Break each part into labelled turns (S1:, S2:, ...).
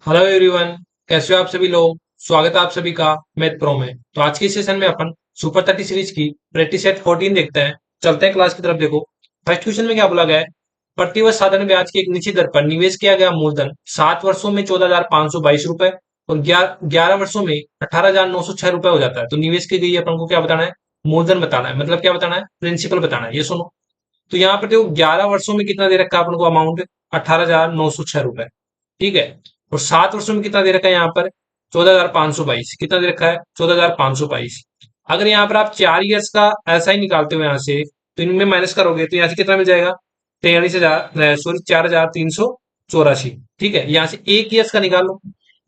S1: Hello everyone. कैसे हो आप सभी लोग। स्वागत है आप सभी का मैथ प्रो में। तो आज के सेशन में अपन सुपर 30 सीरीज की प्रैक्टिस सेट 14 देखते हैं। चलते हैं क्लास की तरफ। देखो फर्स्ट क्वेश्चन में क्या बोला गया है। प्रतिवर्ष साधारण ब्याज की एक निश्चित दर पर निवेश किया गया मूलधन 7 वर्षों में 14,522 रुपए और 11 वर्षों में 18,906 रुपए हो जाता है। तो निवेश की गई अपन को क्या बताना है, मूलधन बताना है, मतलब क्या बताना है, प्रिंसिपल बताना है। ये सुनो। तो यहाँ पर देखो 11 वर्षों में कितना दे रखा है अपन को अमाउंट, 18,906 रुपए। ठीक है। और 7 वर्षों में कितना दे रखा है यहाँ पर, 14,522। कितना दे रखा है, 14,522। अगर यहाँ पर आप 4 ईयर्स का ऐसा ही निकालते हो यहाँ से, तो इनमें माइनस करोगे तो यहाँ से कितना मिल जाएगा, 43,000, सॉरी 4,384। ठीक है। यहाँ से 1 ईयर्स का निकाल लो,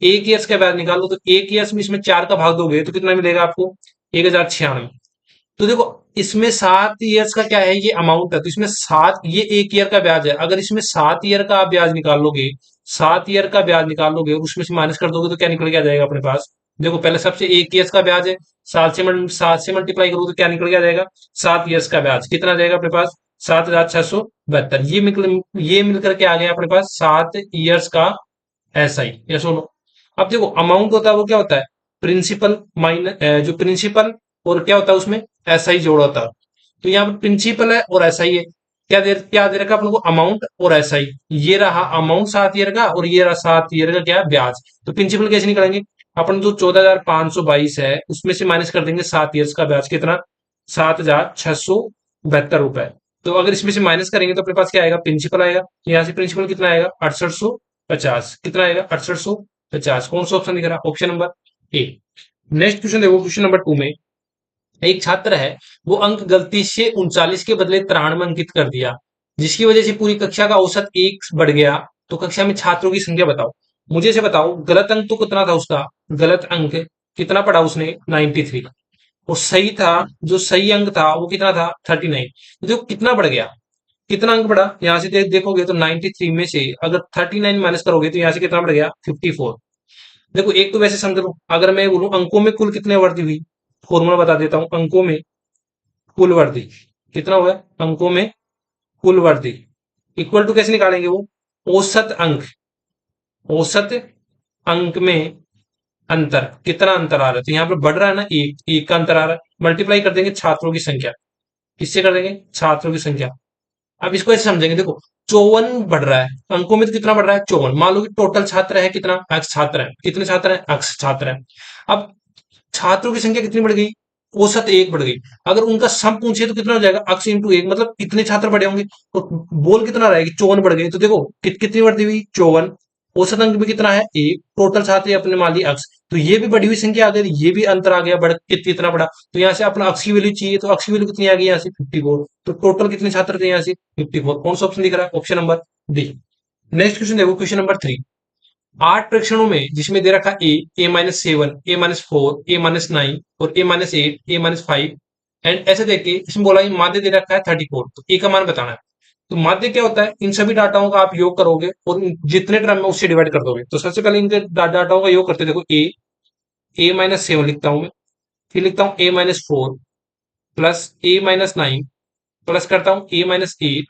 S1: 1 ईयर्स का ब्याज निकाल लो। तो 1 ईयर्स में इसमें 4 का भाग दोगे तो कितना मिलेगा आपको, 1,096। तो देखो इसमें 7 ईयर्स का क्या है, ये अमाउंट है। तो इसमें सात, ये 1 ईयर का ब्याज है। अगर इसमें 7 ईयर का आप ब्याज निकाल लोगे, 7 ईयर का ब्याज निकाल लोगे और उसमें से माइनस कर दोगे तो क्या निकल के आ जाएगा अपने पास। देखो पहले सबसे 1 ईयर्स का ब्याज है, 7 से मल्टीप्लाई करोगे तो क्या निकल के आ जाएगा, 7 ईयर्स का ब्याज कितना आ जाएगा अपने पास, 7,672। ये मिलकर के आ गया अपने पास 7 ईयर्स का SI। ये सुनो। अब देखो अमाउंट होता है वो क्या होता है, प्रिंसिपल माइनस जो प्रिंसिपल, और क्या होता है उसमें SI जोड़ा होता है। तो यहाँ पर प्रिंसिपल है और SI है। क्या दे रखा अपन को, अमाउंट और SI। ये रहा अमाउंट 7 ईयर का और ये रहा 7 ईयर का क्या है, ब्याज। तो प्रिंसिपल कैसे निकालेंगे, अपन जो 14,522 है उसमें से माइनस कर देंगे 7 ईयर्स का ब्याज, कितना, 7,672 रुपए। तो अगर इसमें से माइनस करेंगे तो अपने पास क्या आएगा, प्रिंसिपल आएगा। तो यहाँ से प्रिंसिपल कितना आएगा, 6850। कितना आएगा, 6850। कौन सा ऑप्शन दिख रहा है, ऑप्शन नंबर ए। नेक्स्ट क्वेश्चन देखो, क्वेश्चन नंबर 2 में एक छात्र है, वो अंक गलती से 39 के बदले 93 में अंकित कर दिया, जिसकी वजह से पूरी कक्षा का औसत 1 बढ़ गया। तो कक्षा में छात्रों की संख्या बताओ। मुझे से बताओ गलत अंक तो कितना था उसका, गलत अंक कितना पड़ा उसने, 93। और सही था, जो सही अंक था वो कितना था, 39। तो देखो कितना बढ़ गया, कितना अंक बढ़ा। यहाँ से देखोगे तो 93 में से अगर 39 माइनस करोगे तो यहाँ से कितना बढ़ गया, 54। देखो एक तो वैसे समझ लो, अगर मैं बोलूं अंकों में कुल कितने वृद्धि हुई, फॉर्मूला बता देता हूं। अंकों में कुल वृद्धि कितना हुआ है, अंकों में कुल वृद्धि इक्वल टू कैसे निकालेंगे वो, औसत अंक, औसत अंक में अंतर, कितना अंतर आ रहा है। तो यहाँ पर बढ़ रहा है ना, एक एक का अंतर आ रहा है। मल्टीप्लाई कर देंगे छात्रों की संख्या, किससे कर देंगे, छात्रों की संख्या। अब इसको ऐसे समझेंगे, देखो 54 बढ़ रहा है अंकों में, तो कितना बढ़ रहा है, 54। मान लो कि टोटल छात्र है कितना, x छात्र है, कितने छात्र हैं, x छात्र है। अब छात्रों की संख्या कितनी बढ़ गई, औसत 1 बढ़ गई। अगर उनका सम पूछे तो कितना हो जाएगा, x इंटू 1, मतलब कितने छात्र बढ़े होंगे। तो बोल कितना रहा है कि 54 बढ़ गए। तो देखो कितनी बढ़ती हुई, 54। औसत अंक भी कितना है, 1। टोटल छात्र अपने मान ली x। तो ये भी बढ़ी हुई संख्या आ गई, ये भी अंतर आ गया, बढ़ कितना बड़ा। तो यहाँ से अपना x की वैल्यू चाहिए, तो x की वैल्यू कितनी आ गई यहाँ से, 54। तो टोटल कितने छात्र थे यहाँ से, 54। कौन सा ऑप्शन दिख रहा है, option number D. Next question देखो, क्वेश्चन नंबर 3। 8 परीक्षणों में जिसमें दे रखा A-7, A-4, A-9 और A-8, A-5 एंड ऐसे देख के इसमें बोला माध्य दे रखा है 34। तो ए का मान बताना है। तो माध्य क्या होता है, इन सभी डाटाओं का आप योग करोगे और जितने टर्म में उससे डिवाइड कर दोगे। तो सबसे पहले इनके डाटाओं का योग करते, देखो A-7 लिखता हूं मैं, फिर लिखता हूं A-4 प्लस A-9 प्लस करता हूं A-8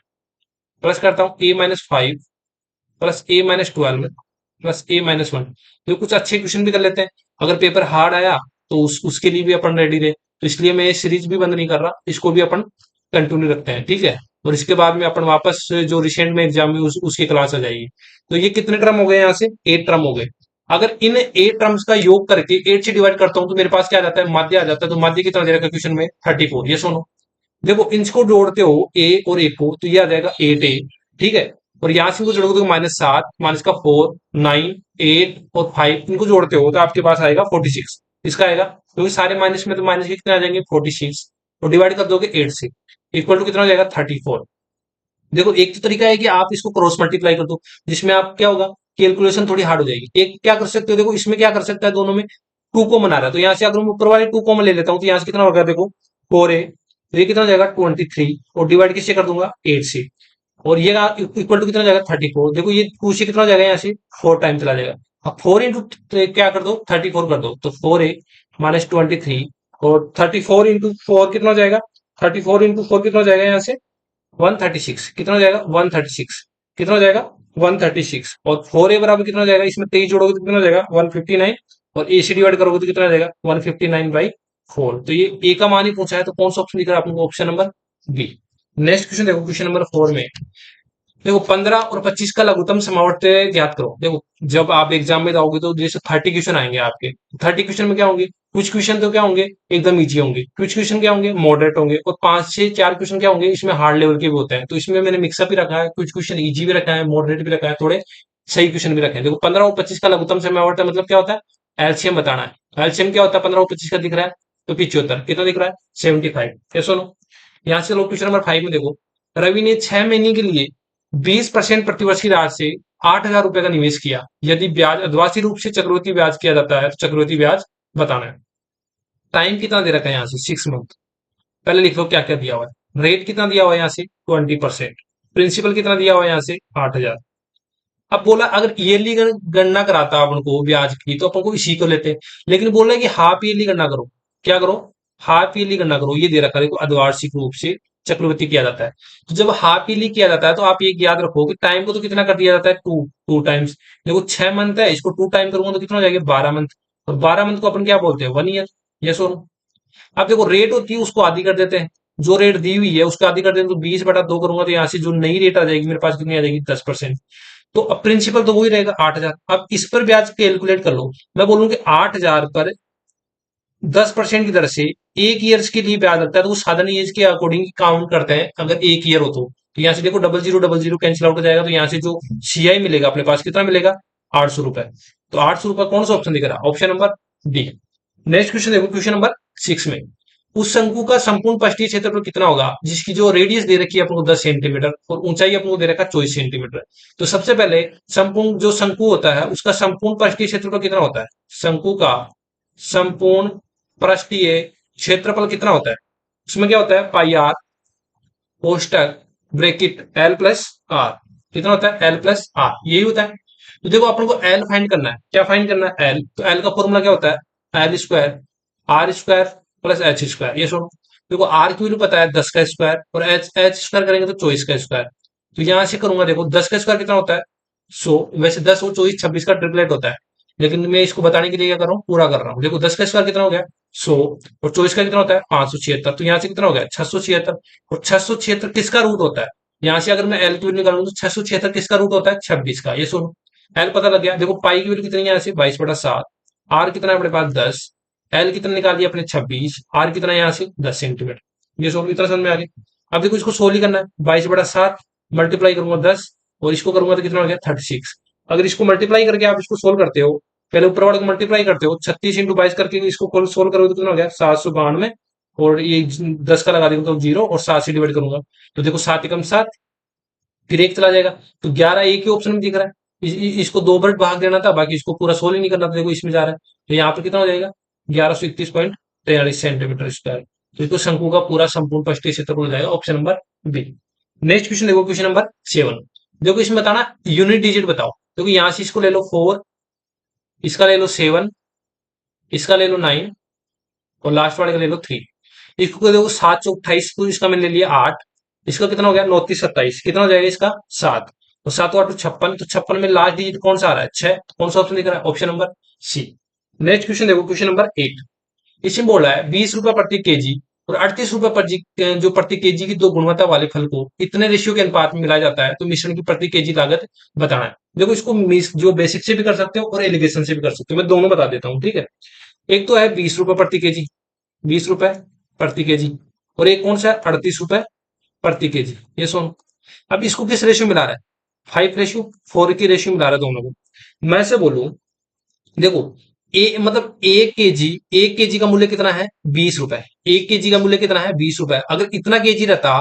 S1: प्लस करता हूं A-5 plus A-12 plus A-1। तो कुछ अच्छे क्वेश्चन भी कर लेते हैं। अगर पेपर हार्ड आया तो उसके लिए भी अपन रेडी रहे। तो इसलिए मैं ये सीरीज भी बंद नहीं कर रहा, इसको भी अपन कंटिन्यू रखते हैं, ठीक है। और इसके बाद में अपन वापस जो रिसेंट में एग्जाम में उसकी क्लास आ जाएगी। तो ये कितने टर्म हो गए, यहाँ से 8 टर्म हो गए। अगर इन 8 टर्म्स का योग करके 8 से डिवाइड करता हूं तो मेरे पास क्या आ जाता है, माध्य आ जाता है। तो माध्य कितना दे रखा है क्वेश्चन में, 34। ये सुनो, देखो इनको जोड़ते हो ए और ए को तो ये आ जाएगा 8A। ठीक है। और यहां से इनको जोड़ोगे तो -7, माइनस का 4, 9, 8 और 5, इनको जोड़ते हो तो आपके पास आएगा 46। इसका आएगा क्योंकि सारे माइनस में, तो माइनस के कितने आ जाएंगे, 46। और डिवाइड कर दोगे 8 से, इक्वल टू कितना हो जाएगा, 34। देखो एक तो तरीका है कि आप इसको क्रॉस मल्टीप्लाई कर दो, जिसमें आप क्या होगा, कैलकुलेशन थोड़ी हार्ड हो जाएगी। एक क्या कर सकते हो, देखो इसमें क्या कर सकता है, दोनों में 2 कॉमन आ रहा है। तो यहाँ से अगर मैं ऊपर वाले 2 कॉमन ले लेता हूँ तो यहाँ से कितना होगा, देखो 4A। तो ये कितना हो जाएगा, 23। और डिवाइड किससे कर दूंगा, 8 से। और ये इक्वल टू कितना हो जाएगा, 34। देखो ये 2 से कितना हो जाएगा, यहाँ से 4 टाइम चला जाएगा। अब 4 इंटू क्या कर दो, 34 कर दो। तो 4A माइनस 23 और 34 इंटू 4 कितना हो जाएगा, 34 इंटू 4 कितना हो जाएगा यहाँ से, 136। कितना हो जाएगा, 136। कितना हो जाएगा, 136 और 4a बराबर कितना हो जाएगा, इसमें 23 जोड़ोगे तो कितना हो जाएगा 159 और a से डिवाइड करोगे तो कितना हो जाएगा 159/4। तो ये a का मान ही पूछा है, तो कौन सा ऑप्शन दिख रहा है आपको, option number B. Next question देखो, क्वेश्चन नंबर 4 में देखो 15 और 25 का लघुत्तम समावर्त ज्ञात करो। देखो जब आप एग्जाम में जाओगे तो जैसे 30 क्वेश्चन आएंगे आपके, 30 क्वेश्चन में क्या होंगे, कुछ क्वेश्चन तो क्या होंगे एकदम इजी होंगे, कुछ क्वेश्चन क्या होंगे मॉडरेट होंगे, और 5 से 4 क्वेश्चन क्या होंगे इसमें हार्ड लेवल के भी होते हैं। तो इसमें मैंने मिक्सअप ही रखा है, कुछ क्वेश्चन इजी भी रखा है, मॉडरेट भी रखा है, थोड़े सही क्वेश्चन भी रखे हैं। देखो 15 और 25 का लघुत्तम समावर्त मतलब क्या होता है, एलसीएम बताना है। एलसीएम क्या होता है, 15 और 25 का दिख रहा है तो 75 कितना दिख रहा है 75। ये सुनो, यहाँ से लोग क्वेश्चन नंबर 5 में देखो, रवि ने 6 महीने के लिए 20% प्रतिवर्ष की राशि से 8,000 रुपए का निवेश किया। यदि ब्याज अद्वासी रूप से चक्रवृद्धि ब्याज किया जाता है तो चक्रवृद्धि ब्याज बताना है। टाइम कितना दे रखा है यहाँ से 6 मंथ। पहले लिख लो क्या क्या दिया हुआ है, रेट कितना दिया हुआ है यहाँ से 20%, प्रिंसिपल कितना दिया हुआ है यहाँ से 8,000। अब बोला अगर ईयरली गणना कराता अपन को ब्याज की तो अपन को इसी को लेते, लेकिन बोल रहे कि हाफ ईयरली गणना करो। क्या करो, हाफ ईयरली गणना करो। ये दे रखा है देखो, अर्धवार्षिक रूप से चक्रवृद्धि किया जाता है। तो जब हाफ ईयरली किया जाता है तो आप ये याद रखो कि टाइम को तो कितना कर दिया जाता है, टू टू टाइम्स। देखो 6 मंथ है, इसको 2 टाइम करूंगा तो कितना हो जाएगा 12 मंथ, और 12 मंथ को अपन क्या बोलते हैं 1 ईयर। ये सो अब देखो रेट होती है उसको आधी कर देते हैं, जो रेट दी हुई है उसको आधी कर देते हैं, तो 20/2 करूंगा तो यहाँ से जो नई रेट आ जाएगी मेरे पास कितनी आ जाएगी 10%। तो अब प्रिंसिपल तो वही रहेगा 8,000। अब इस पर ब्याज कैलकुलेट कर लो। मैं बोलूं कि 8,000 पर 10% की दर से 1 ईयर्स के लिए ब्याज लगता है, तो वो साधारण एज के अकॉर्डिंग काउंट करते हैं अगर 1 ईयर हो तो यहाँ से देखो 0000 कैंसिल आउट हो जाएगा, तो यहाँ से जो सीआई मिलेगा अपने पास कितना मिलेगा 800 रुपए। तो 800 रुपए कौन सा ऑप्शन दिख रहा है, option number D. Next question देखो, क्वेश्चन नंबर 6 में उस शंकु का संपूर्ण पृष्ठीय क्षेत्रफल कितना होगा जिसकी जो रेडियस दे रखी है आपको 10 सेंटीमीटर और ऊंचाई आपको दे रखा है 24 सेंटीमीटर। तो सबसे पहले संपूर्ण जो शंकु होता है उसका संपूर्ण पृष्ठीय क्षेत्रफल कितना होता है, शंकु का संपूर्ण पृष्ठीय क्षेत्रफल कितना होता है, उसमें क्या होता है पाई आर कोष्टक ब्रैकेट एल प्लस आर। कितना होता है एल प्लस आर, यही होता है। तो देखो अपन को एल फाइंड करना है, क्या फाइंड करना है एल, तो एल का फॉर्मूला क्या होता है L square R square plus H square. ये सुनो, देखो आर की वैल्यू पता है 10 का स्क्वायर और एच एच स्क्वायर करेंगे तो 24 का स्क्वायर। तो यहां से करूंगा, देखो 10 का स्क्वायर कितना होता है 100, वैसे 10 और 24 26 का ट्रिपलेट होता है, लेकिन मैं इसको बताने के लिए क्या कर रहा हूँ पूरा कर रहा हूँ। देखो 10 का स्क्वायर कितना हो गया 100 और 24 का कितना होता है 576, तो यहाँ से कितना हो गया 676। और 676 किसका रूट होता है, यहाँ से अगर मैं एल की वैल्यू निकालूंगा तो 676 किसका रूट होता है 26 का। ये सुनो, एल पता लग गया। देखो पाई की वैल्यू कितनी है यहाँ से 22/7, आर कितना है अपने पास 10, एल कितना निकाल दिया अपने 26, आर कितना है यहाँ से 10 सेंटीमीटर। ये सोल्व इतना समझ में आ गया। अब देखो इसको सोल्व ही करना है, 22/7 मल्टीप्लाई करूंगा 10 और इसको करूंगा तो कितना हो गया 36। अगर इसको मल्टीप्लाई करके आप इसको सोल्व करते हो, पहले ऊपर वाले को मल्टीप्लाई करते हो 36 × 22 करके इसको सोल्व करोगे तो कितना हो गया 792, और ये 10 का लगा देंगे तो 0 और 7 से डिवाइड करूंगा तो देखो 7 एकम 7, फिर एक चला जाएगा तो 11 एक ही ऑप्शन में दिख रहा है। इसको 2 बार भाग देना था, बाकी इसको पूरा सोल्व ही नहीं करना था, देखो इसमें जा रहा है। तो यहाँ पर कितना हो जाएगा 1131.43 सेंटीमीटर स्क्वायर। तो इसको शंकु का पूरा संपूर्ण पृष्ठीय क्षेत्रफल हो जाएगा, option number B. Next question देखो, क्वेश्चन नंबर 7। देखो इसमें बताना यूनिट डिजिट बताओ। देखो यहाँ से इसको ले लो 4, इसका ले लो 7, इसका ले लो 9 और लास्ट वाले का ले लो 3। इसको देखो 7 × 28, तो इसका मैंने ले लिया 8, इसका कितना हो गया 9×3 = 27, कितना हो जाएगा इसका 7, और 7 × 8 = 56, तो 56 में लास्ट डिजिट कौन सा आ रहा है 6, कौन सा ऑप्शन दिख रहा है option number C. Next question देखो, क्वेश्चन नंबर 8। इसमें बोला है 20 रुपए प्रति केजी और 38 रुपए जो प्रति केजी की दो गुणवत्ता वाले फल को इतने रेशियो के अनुपात में मिलाया जाता है तो मिश्रण की प्रति केजी लागत बताना है। देखो इसको जो बेसिक से भी कर सकते हो और एलिगेशन से भी कर सकते हो, मैं दोनों बता देता हूँ ठीक है। एक तो है 20 रुपए प्रति केजी, 20 रुपए प्रति केजी, और एक कौन सा है 38 रुपए प्रति केजी। ये सुन, अब इसको किस रेशियो मिला रहा है 5:4 की रेशियो मिला रहा है दोनों को। मैं से बोलूं देखो मतलब 1 केजी का मूल्य कितना है 20 रुपए, 1 केजी का मूल्य कितना है 20 रुपए। अगर इतना केजी रहता,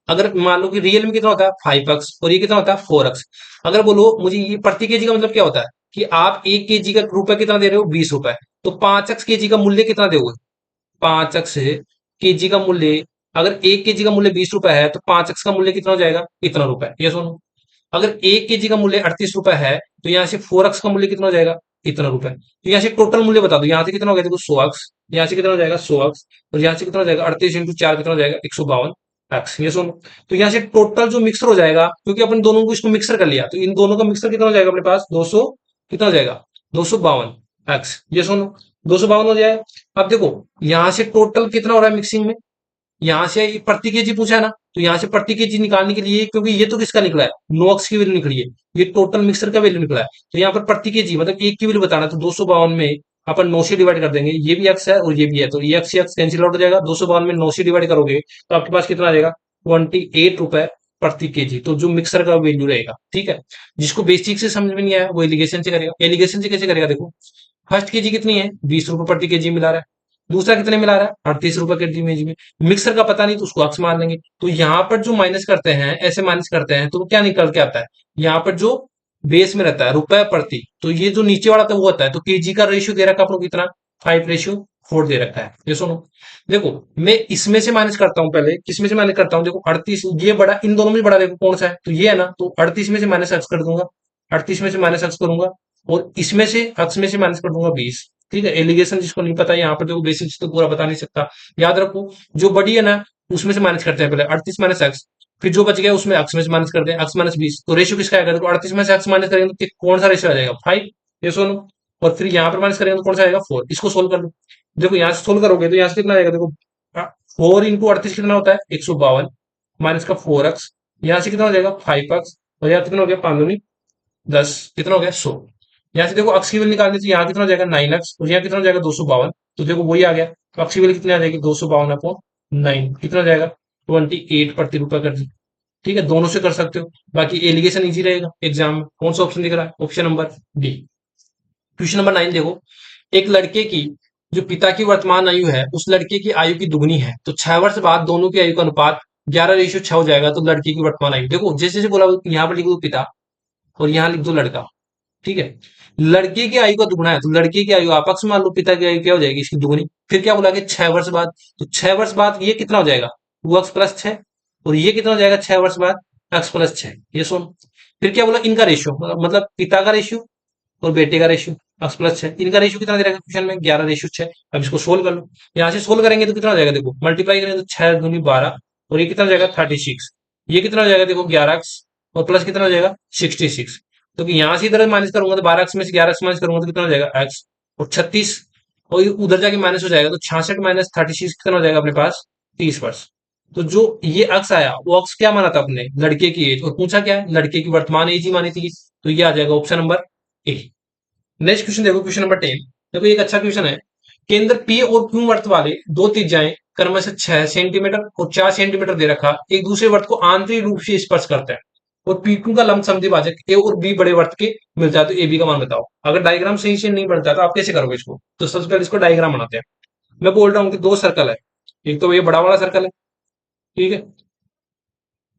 S1: अगर मान लो कि रियल में कितना होता है 5x और ये कितना होता है 4x। अगर बोलो मुझे ये प्रति केजी का मतलब क्या होता है कि आप 1 केजी का रुपए कितना दे रहे हो 20 रुपए, तो 5x केजी का मूल्य कितना दोगे, 5x केजी का मूल्य, अगर 1 केजी का मूल्य 20 रुपए है तो 5x का मूल्य कितना हो जाएगा इतना रुपए। ये सुनो, अगर 1 केजी का मूल्य 38 रुपए है तो यहाँ से 4x का मूल्य कितना हो जाएगा इतना रुपए। तो यहाँ से टोटल मूल्य बता दो, यहाँ से कितना हो गया देखो 100x, यहाँ से कितना हो जाएगा 100x, और यहाँ से कितना हो जाएगा 38 × 4 कितना हो जाएगा 152, एक्स, ये सुनो। तो यहाँ से टोटल जो मिक्सर हो जाएगा, क्योंकि अपन दोनों को इसको मिक्सर कर लिया, तो इन दोनों का मिक्सर कितना हो जाएगा अपने पास 200, कितना हो जाएगा 252 एक्स, ये सुनो 252 हो जाएगा। अब देखो यहाँ से टोटल कितना हो रहा है मिक्सिंग में, यहाँ से प्रति केजी पूछा है ना, तो यहाँ से प्रति केजी निकालने के लिए, क्योंकि ये तो किसका निकला है, नो एक्स की वैल्यू निकली है, ये टोटल मिक्सर का वैल्यू निकला है, तो यहाँ पर प्रति केजी मतलब एक की वैल्यू बताना, तो 252 में अपन 9 से डिवाइड कर देंगे, ये भी एक्स है और ये भी है, तो ये एक्स कैंसिल आउट हो जाएगा, 252 में 9 से डिवाइड करोगे तो आपके पास कितना आ जाएगा 28 रुपए प्रति केजी। तो जो मिक्सर का वैल्यू रहेगा, ठीक है। जिसको बेसिक से समझ में नहीं आया वो एलिगेशन से करेगा। एलिगेशन से कैसे करेगा, देखो फर्स्ट केजी कितनी है 20 रुपए प्रति केजी मिला रहा है, दूसरा कितने मिला रहा है 38 रुपए प्रति केजी में। मिक्सर का पता नहीं तो उसको अक्स मान लेंगे, तो यहाँ पर जो माइनस करते हैं, ऐसे माइनस करते हैं, तो वो क्या निकल के आता है, यहाँ पर जो बेस में रहता है रुपए प्रति, तो ये जो नीचे वाला था वो होता है, तो केजी का रेशियो दे रखा है आपको कितना 5:4 दे रखा है, ये सुनो। देखो मैं इसमें से माइनस करता हूँ, पहले किसमें से माइनस करता हूँ, देखो 38, ये बड़ा इन दोनों में बड़ा देखो कौन सा है, तो ये है ना, तो 38 में से माइनस एक्स कर दूंगा, 38 में से माइनस एक्स करूंगा, और इसमें से एक्स में से माइनस कर दूंगा 20। ठीक है, एलिगेशन जिसको नहीं पता यहाँ पर देखो बेसिक्स तो पूरा बता नहीं सकता, याद रखो जो बड़ी है ना उसमें से माइनस करते हैं, पहले 38 माइनस एक्स, फिर जो बच गया उसमें एक्स में से माइनस करते हैं, एक्स माइनस 20, तो रेशियो किसका आएगा, देखो 38 में से एक्स माइनस करेंगे तो कौन सा रेशियो आ जाएगा 5, ये सुनो। और फिर यहाँ पर माइनस करेंगे तो कौन सा आएगा 4, इसको सोल्व कर लो। देखो यहाँ से सोल्व करोगे तो यहाँ से कितना आएगा, देखो 4 इंटू 38 कितना होता है 152, माइनस का 4x, यहाँ से कितना हो जाएगा 5x, और यहाँ कितना हो गया 5 दूनी 10, कितना हो गया 100। यहाँ से देखो अक्स की वैल्यू निकालनी, तो यहाँ कितना हो जाएगा 9x, और यहाँ कितना हो जाएगा 252, तो देखो वही आ गया, तो अक्स की वैल्यू कितनी आ जाएगी 252/9, कितना हो जाएगा 28 प्रति रुपए कर दी। ठीक है, दोनों से कर सकते हो, बाकी एलिगेशन इजी रहेगा एग्जाम में। कौन सा ऑप्शन दिख रहा है, option number D. Question number 9 देखो, एक लड़के की जो पिता की वर्तमान आयु है उस लड़के की आयु की दुगनी है, तो 6 वर्ष बाद दोनों की आयु का अनुपात 11:6 हो जाएगा, तो लड़के की वर्तमान आयु देखो जैसे जैसे बोला यहाँ पर लिख दो पिता और यहाँ लिख दो लड़का। ठीक है, लड़के की आयु का दुगना है, तो लड़के की आयु आपस में मान लो, पिता की आयु क्या हो जाएगी इसकी दुगनी, फिर क्या बोला कि 6 वर्ष बाद, तो 6 वर्ष बाद ये कितना हो जाएगा 2x+6, और ये कितना हो जाएगा 6 वर्ष बाद x+6, ये सुन। फिर क्या बोला इनका रेशियो, मतलब पिता का रेशियो और बेटे का रेशियो x+6, इनका रेशियो कितना दे रखा है क्वेश्चन में 11:6। अब इसको सोल्व कर लो, यहाँ से सोल्व करेंगे तो कितना हो जाएगा, देखो मल्टीप्लाई करेंगे तो 6 दूनी 12, और ये कितना हो जाएगा 36, ये कितना हो जाएगा देखो 11x, और प्लस कितना हो जाएगा 66, तो यहाँ से इधर माइनस करूंगा तो 12x में से 11x माइनस करूंगा तो कितना हो जाएगा x, और 36, और उधर जाके माइनस हो जाएगा, तो 66 माइनस 36 कितना हो जाएगा अपने पास 30 वर्ष। तो जो ये अक्स आया वो अक्स क्या माना था अपने लड़के की एज, और पूछा क्या है लड़के की वर्तमान एज ही मानी थी, तो ये आ जाएगा ऑप्शन नंबर ए। नेक्स्ट क्वेश्चन देखो, क्वेश्चन नंबर 10 देखो, एक अच्छा क्वेश्चन है। केंद्र पी और क्यू वर्त वाले दो त्रिज्याएं क्रमशः से 6 सेंटीमीटर और 4 सेंटीमीटर दे रखा एक दूसरे वर्त को आंतरिक रूप से स्पर्श करते हैं, और पी क्यू का लंब समद्विभाजक ए और बी बड़े वर्त के मिल जाए तो ए बी का मान बताओ। अगर डायग्राम सही से नहीं बनता तो आप कैसे करोगे इसको, तो सबसे पहले इसको डायग्राम बनाते हैं। मैं बोल रहा हूँ कि दो सर्कल है, एक तो ये बड़ा वाला सर्कल है, ठीक है,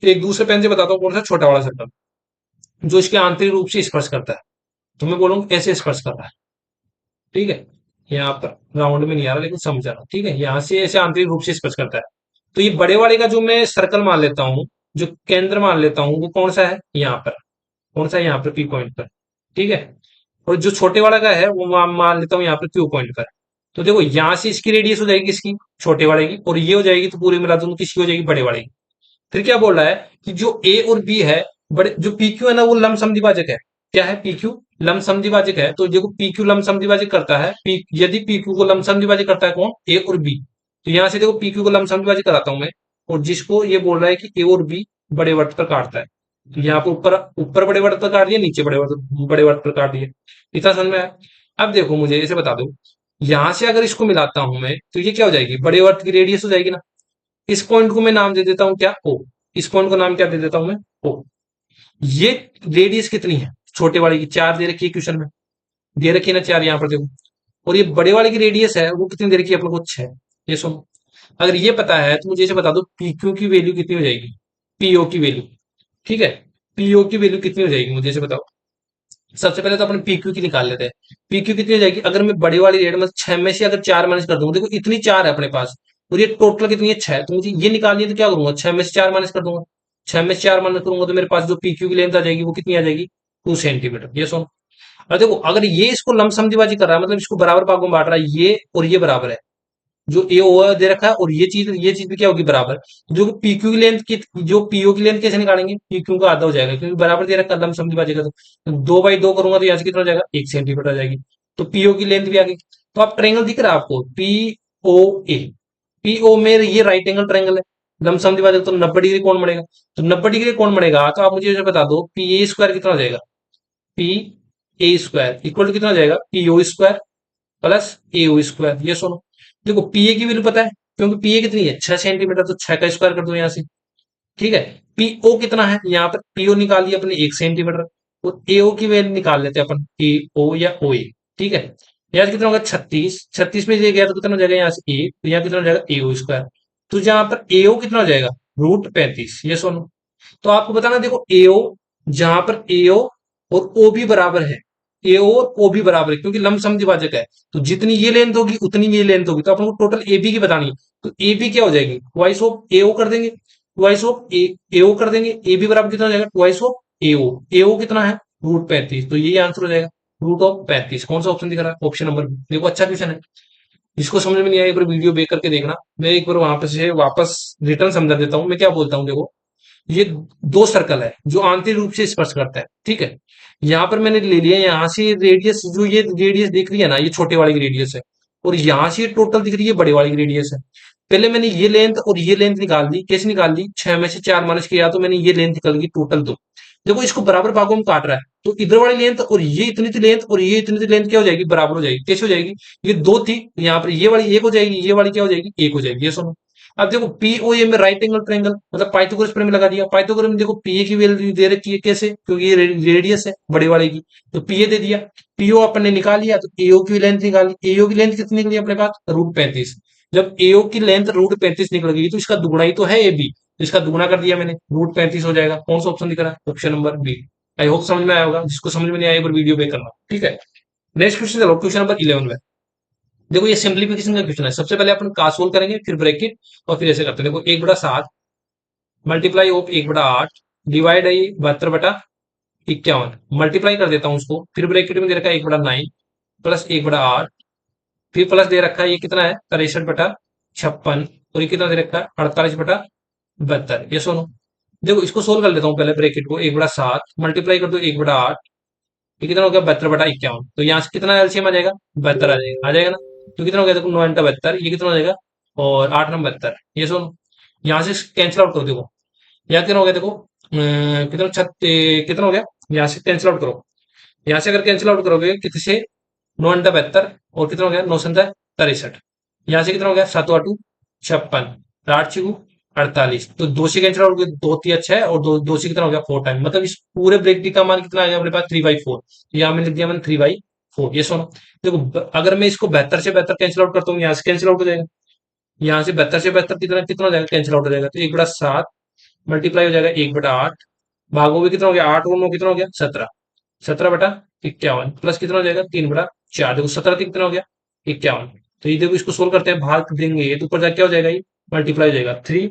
S1: एक दूसरे पेन से बताता हूँ कौन सा छोटा वाला सर्कल जो इसके आंतरिक रूप से स्पर्श करता है, तो मैं बोलूंगा ऐसे स्पर्श कर रहा है। ठीक है, यहाँ पर राउंड में नहीं आ रहा लेकिन समझ रहा, ठीक है, यहाँ से ऐसे आंतरिक रूप से स्पर्श करता है। तो ये बड़े वाले का जो मैं सर्कल मान लेता हूँ, जो केंद्र मान लेता हूँ, वो कौन सा है यहाँ पर, कौन सा है यहाँ पर पी पॉइंट पर। ठीक है, और जो छोटे वाला का है वो मान लेता हूँ यहाँ पर क्यू पॉइंट पर। तो देखो यहाँ से इसकी रेडियस हो जाएगी इसकी छोटे वाले की, और ये हो जाएगी, तो पूरी मिला दूंगा किसकी हो जाएगी बड़े वाले की। फिर क्या बोल रहा है कि जो ए और बी है, बड़े जो पी क्यू है ना वो लंब समद्विभाजक है। क्या है पी क्यू लंब समद्विभाजक है, तो देखो पी क्यू लंब समद्विभाजक करता है, यदि पी क्यू को लंब समद्विभाजक करता है कौन ए और बी, तो यहाँ से देखो पी क्यू को लंब समद्विभाजक कराता हूं मैं, और जिसको ये बोल रहा है कि ए और बी बड़े वर्त पर काटता है, तो यहाँ पर ऊपर ऊपर बड़े वर्त पर काट दिया, नीचे बड़े वर्त पर काट दिया। इतना समझ में आया। अब देखो मुझे ऐसे बता दो, यहां से अगर इसको मिलाता हूं मैं तो ये क्या हो जाएगी बड़े वर्त की रेडियस हो जाएगी ना। इस पॉइंट को मैं नाम दे देता हूं क्या ओ, इस पॉइंट को नाम क्या दे देता हूं मैं ओ। ये रेडियस कितनी है छोटे वाले की 4 दे रखी है क्वेश्चन में, दे रखी है ना 4 यहाँ पर देखो, और ये बड़े वाले की रेडियस है वो कितनी दे रखी है अपने को 6। ये सुनो, अगर ये पता है तो मुझे इसे बता दो पी क्यू की वैल्यू कितनी हो जाएगी, पीओ की वैल्यू। ठीक है, पीओ की वैल्यू कितनी हो जाएगी मुझे इसे बताओ। सबसे पहले तो अपन पीक्यू की निकाल लेते हैं, पीक्यू कितनी हो जाएगी, अगर मैं बड़े वाली रेट में 6 में से अगर 4 माइनस कर दूंगा, देखो इतनी 4 है अपने पास, और ये टोटल कितनी है 6, तो मुझे ये निकालनी है तो क्या करूंगा 6 में से 4 माइनस कर दूंगा, 6 में से 4 माइनस करूंगा तो मेरे पास जो पीक्यू की लेंथ आ जाएगी वो कितनी आ जाएगी 2 सेंटीमीटर। ये सुन, और देखो अगर ये इसको लंब समद्विभाजक कर रहा है मतलब इसको बराबर भागों में बांट रहा है, ये और ये बराबर है, जो ए ओ दे रखा है और ये चीज भी क्या होगी बराबर। जो पीक्यू की लेंथ की जो पीओ की लेंथ कैसे निकालेंगे, पीक्यू का आधा हो जाएगा क्योंकि बराबर दे रखा है, लम समझ बाजेगा तो 2 बाई 2 करूंगा तो यहाँ से कितना हो जाएगा 1 सेंटीमीटर आ जाएगी। तो पीओ की लेंथ भी आ गई। तो आप ट्रायंगल दिख रहा है आपको पीओ ए, पीओ में ये राइट एंगल ट्रायंगल है, लम समझ बाजेगा तो 90 डिग्री कोण बढ़ेगा। तो 90 डिग्री कोण बढ़ेगा तो आप मुझे बता दो पी ए स्क्वायर कितना हो जाएगा, P A square equal to कितना हो जाएगा PO square plus AO square. ये सुनो, देखो पीए की वैल्यू पता है क्योंकि पीए कितनी है 6 सेंटीमीटर, तो 6 का स्क्वायर कर दो यहाँ से। ठीक है, पीओ कितना है यहाँ पर, पीओ निकाल लिया अपने 1 सेंटीमीटर, और एओ की वैल्यू निकाल लेते हैं अपन एओ या ओ ए। ठीक है, यहाँ से कितना होगा 36, 36 में ये गया तो कितना हो जाएगा यहाँ से ए, तो यहाँ कितना हो जाएगा एओ स्क्वायर। तो जहां पर एओ कितना हो जाएगा √35। ये सुनो, तो आपको बताना देखो एओ, जहां पर एओ और ओ भी बराबर है, एओ और ओ भी बराबर है क्योंकि लंबसम द्विभाजक है, तो जितनी ये लेंथ होगी उतनी ये लेंथ होगी, तो अपन को टोटल ए बी की बतानी है। तो ए बी क्या हो जाएगी ट्वाइस ऑफ एओ कर देंगे, ट्वाइस ऑफ एओ कर देंगे, ए बी बराबर कितना हो जाएगा ट्वाइस ऑफ एओ। एओ कितना है √35, तो यही आंसर हो जाएगा √35। कौन सा ऑप्शन दिख रहा है, ऑप्शन नंबर बी। देखो अच्छा क्वेश्चन है, जिसको समझ में नहीं आया एक बार वीडियो बैक करके देखना, मैं एक बार वहां पे से वापस रिटर्न समझा देता हूँ मैं क्या बोलता हूँ। देखो ये 2 सर्कल है जो आंतरिक रूप से स्पर्श करता है, ठीक है। यहाँ पर मैंने ले लिया, यहाँ से रेडियस, जो ये रेडियस दिख रही है ना, ये छोटे वाली रेडियस है, और यहाँ से टोटल दिख रही है बड़े वाली रेडियस है। पहले मैंने ये लेंथ और ये लेंथ निकाल दी, कैसे निकाल दी, 6 में से 4 माइनस किया तो मैंने ये लेंथ निकल गई टोटल 2। देखो इसको बराबर भागों में काट रहा है, तो इधर वाली लेंथ और ये इतनी सी लेंथ और ये इतनी सी लेंथ क्या हो जाएगी बराबर हो जाएगी। कैसे हो जाएगी, ये 2 थी, यहाँ पर ये वाली 1 हो जाएगी, ये वाली क्या हो जाएगी 1 हो जाएगी। ये सुनो, अब देखो पीओए में राइट एंगल ट्रायंगल मतलब पाइथागोरस प्रमेय लगा दिया। पाइथागोरस में देखो पीए की वैल्यू दे रखी है, कैसे, क्योंकि ये रेडियस है बड़े वाले की, तो पीए दे दिया। पीओ अपन ने निकाल लिया तो एओ की लेंथ निकाली, एओ की लेंथ कितनी निकली अपने पास √35। जब एओ की लेंथ √35 निकल गई तो इसका दुगुना ही तो है ए बी, तो इसका दुगुना कर दिया मैंने, √35 हो जाएगा। कौन सा ऑप्शन दिख रहा है, option number B. I hope समझ में आया होगा, जिसको समझ में नहीं आया एक बार वीडियो पे करना। ठीक है, नेक्स्ट क्वेश्चन चलो, क्वेश्चन नंबर 11 में। देखो ये सिंप्लीफिकेशन का क्वेश्चन है, सबसे पहले अपन का सोल्व करेंगे फिर ब्रैकेट और फिर ऐसे करते हैं। देखो 1/7 मल्टीप्लाई ऑफ 1/8 डिवाइड है 72/51, मल्टीप्लाई कर देता हूं उसको, फिर ब्रैकेट में दे रखा है 1/9 प्लस 1/8, फिर प्लस दे रखा है ये कितना है 63/56, और ये कितना दे रखा है 48/72। ये सुनो, देखो इसको सोल्व कर लेता हूँ पहले, ब्रैकेट को 1/7 मल्टीप्लाई कर दो 1/8, ये कितना हो गया 72/51, तो यहाँ से कितना एलसीएम आ जाएगा 72 आ जाएगा ना। तो कितना हो गया देखो 9 × 72, ये कितना हो जाएगा, और 8 × 72। ये सुनो, यहाँ से कैंसिल आउट करो, देखो यहाँ कितना हो गया देखो कितना हो गया, यहाँ से कैंसिल आउट करो, यहाँ से अगर कैंसिल आउट करोगे कितने से 9 × 72, और कितना हो गया 9×63, यहाँ से कितना हो गया 7×8 = 56, 8×6 = 48, तो 2 से कैंसिल आउट, 2×3 = 6 और 2 से कितना हो गया 4 टाइम, मतलब इस पूरे ब्रेक का मान कितना आ गया अपने पास 3/4। यहाँ मैंने लिख दिया मैंने 3/4। ये सुनो, देखो अगर मैं इसको 72 से 72 कैंसिल आउट करता हूँ, यहाँ से कैंसिल आउट हो जाएगा, यहाँ से 72 से 72 कितना कितना हो जाएगा कैंसिल आउट हो जाएगा, तो 1/7 मल्टीप्लाई हो जाएगा 1/8, भागो भी कितना हो गया 8 और 9 कितना हो गया 17, 17/51 प्लस कितना हो जाएगा 3/4। देखो 17 कितना हो गया 51। तो ये देखो इसको सोल्व करते हैं, भाग देंगे तो ऊपर जाके क्या हो जाएगा, ये मल्टीप्लाई हो जाएगा 3,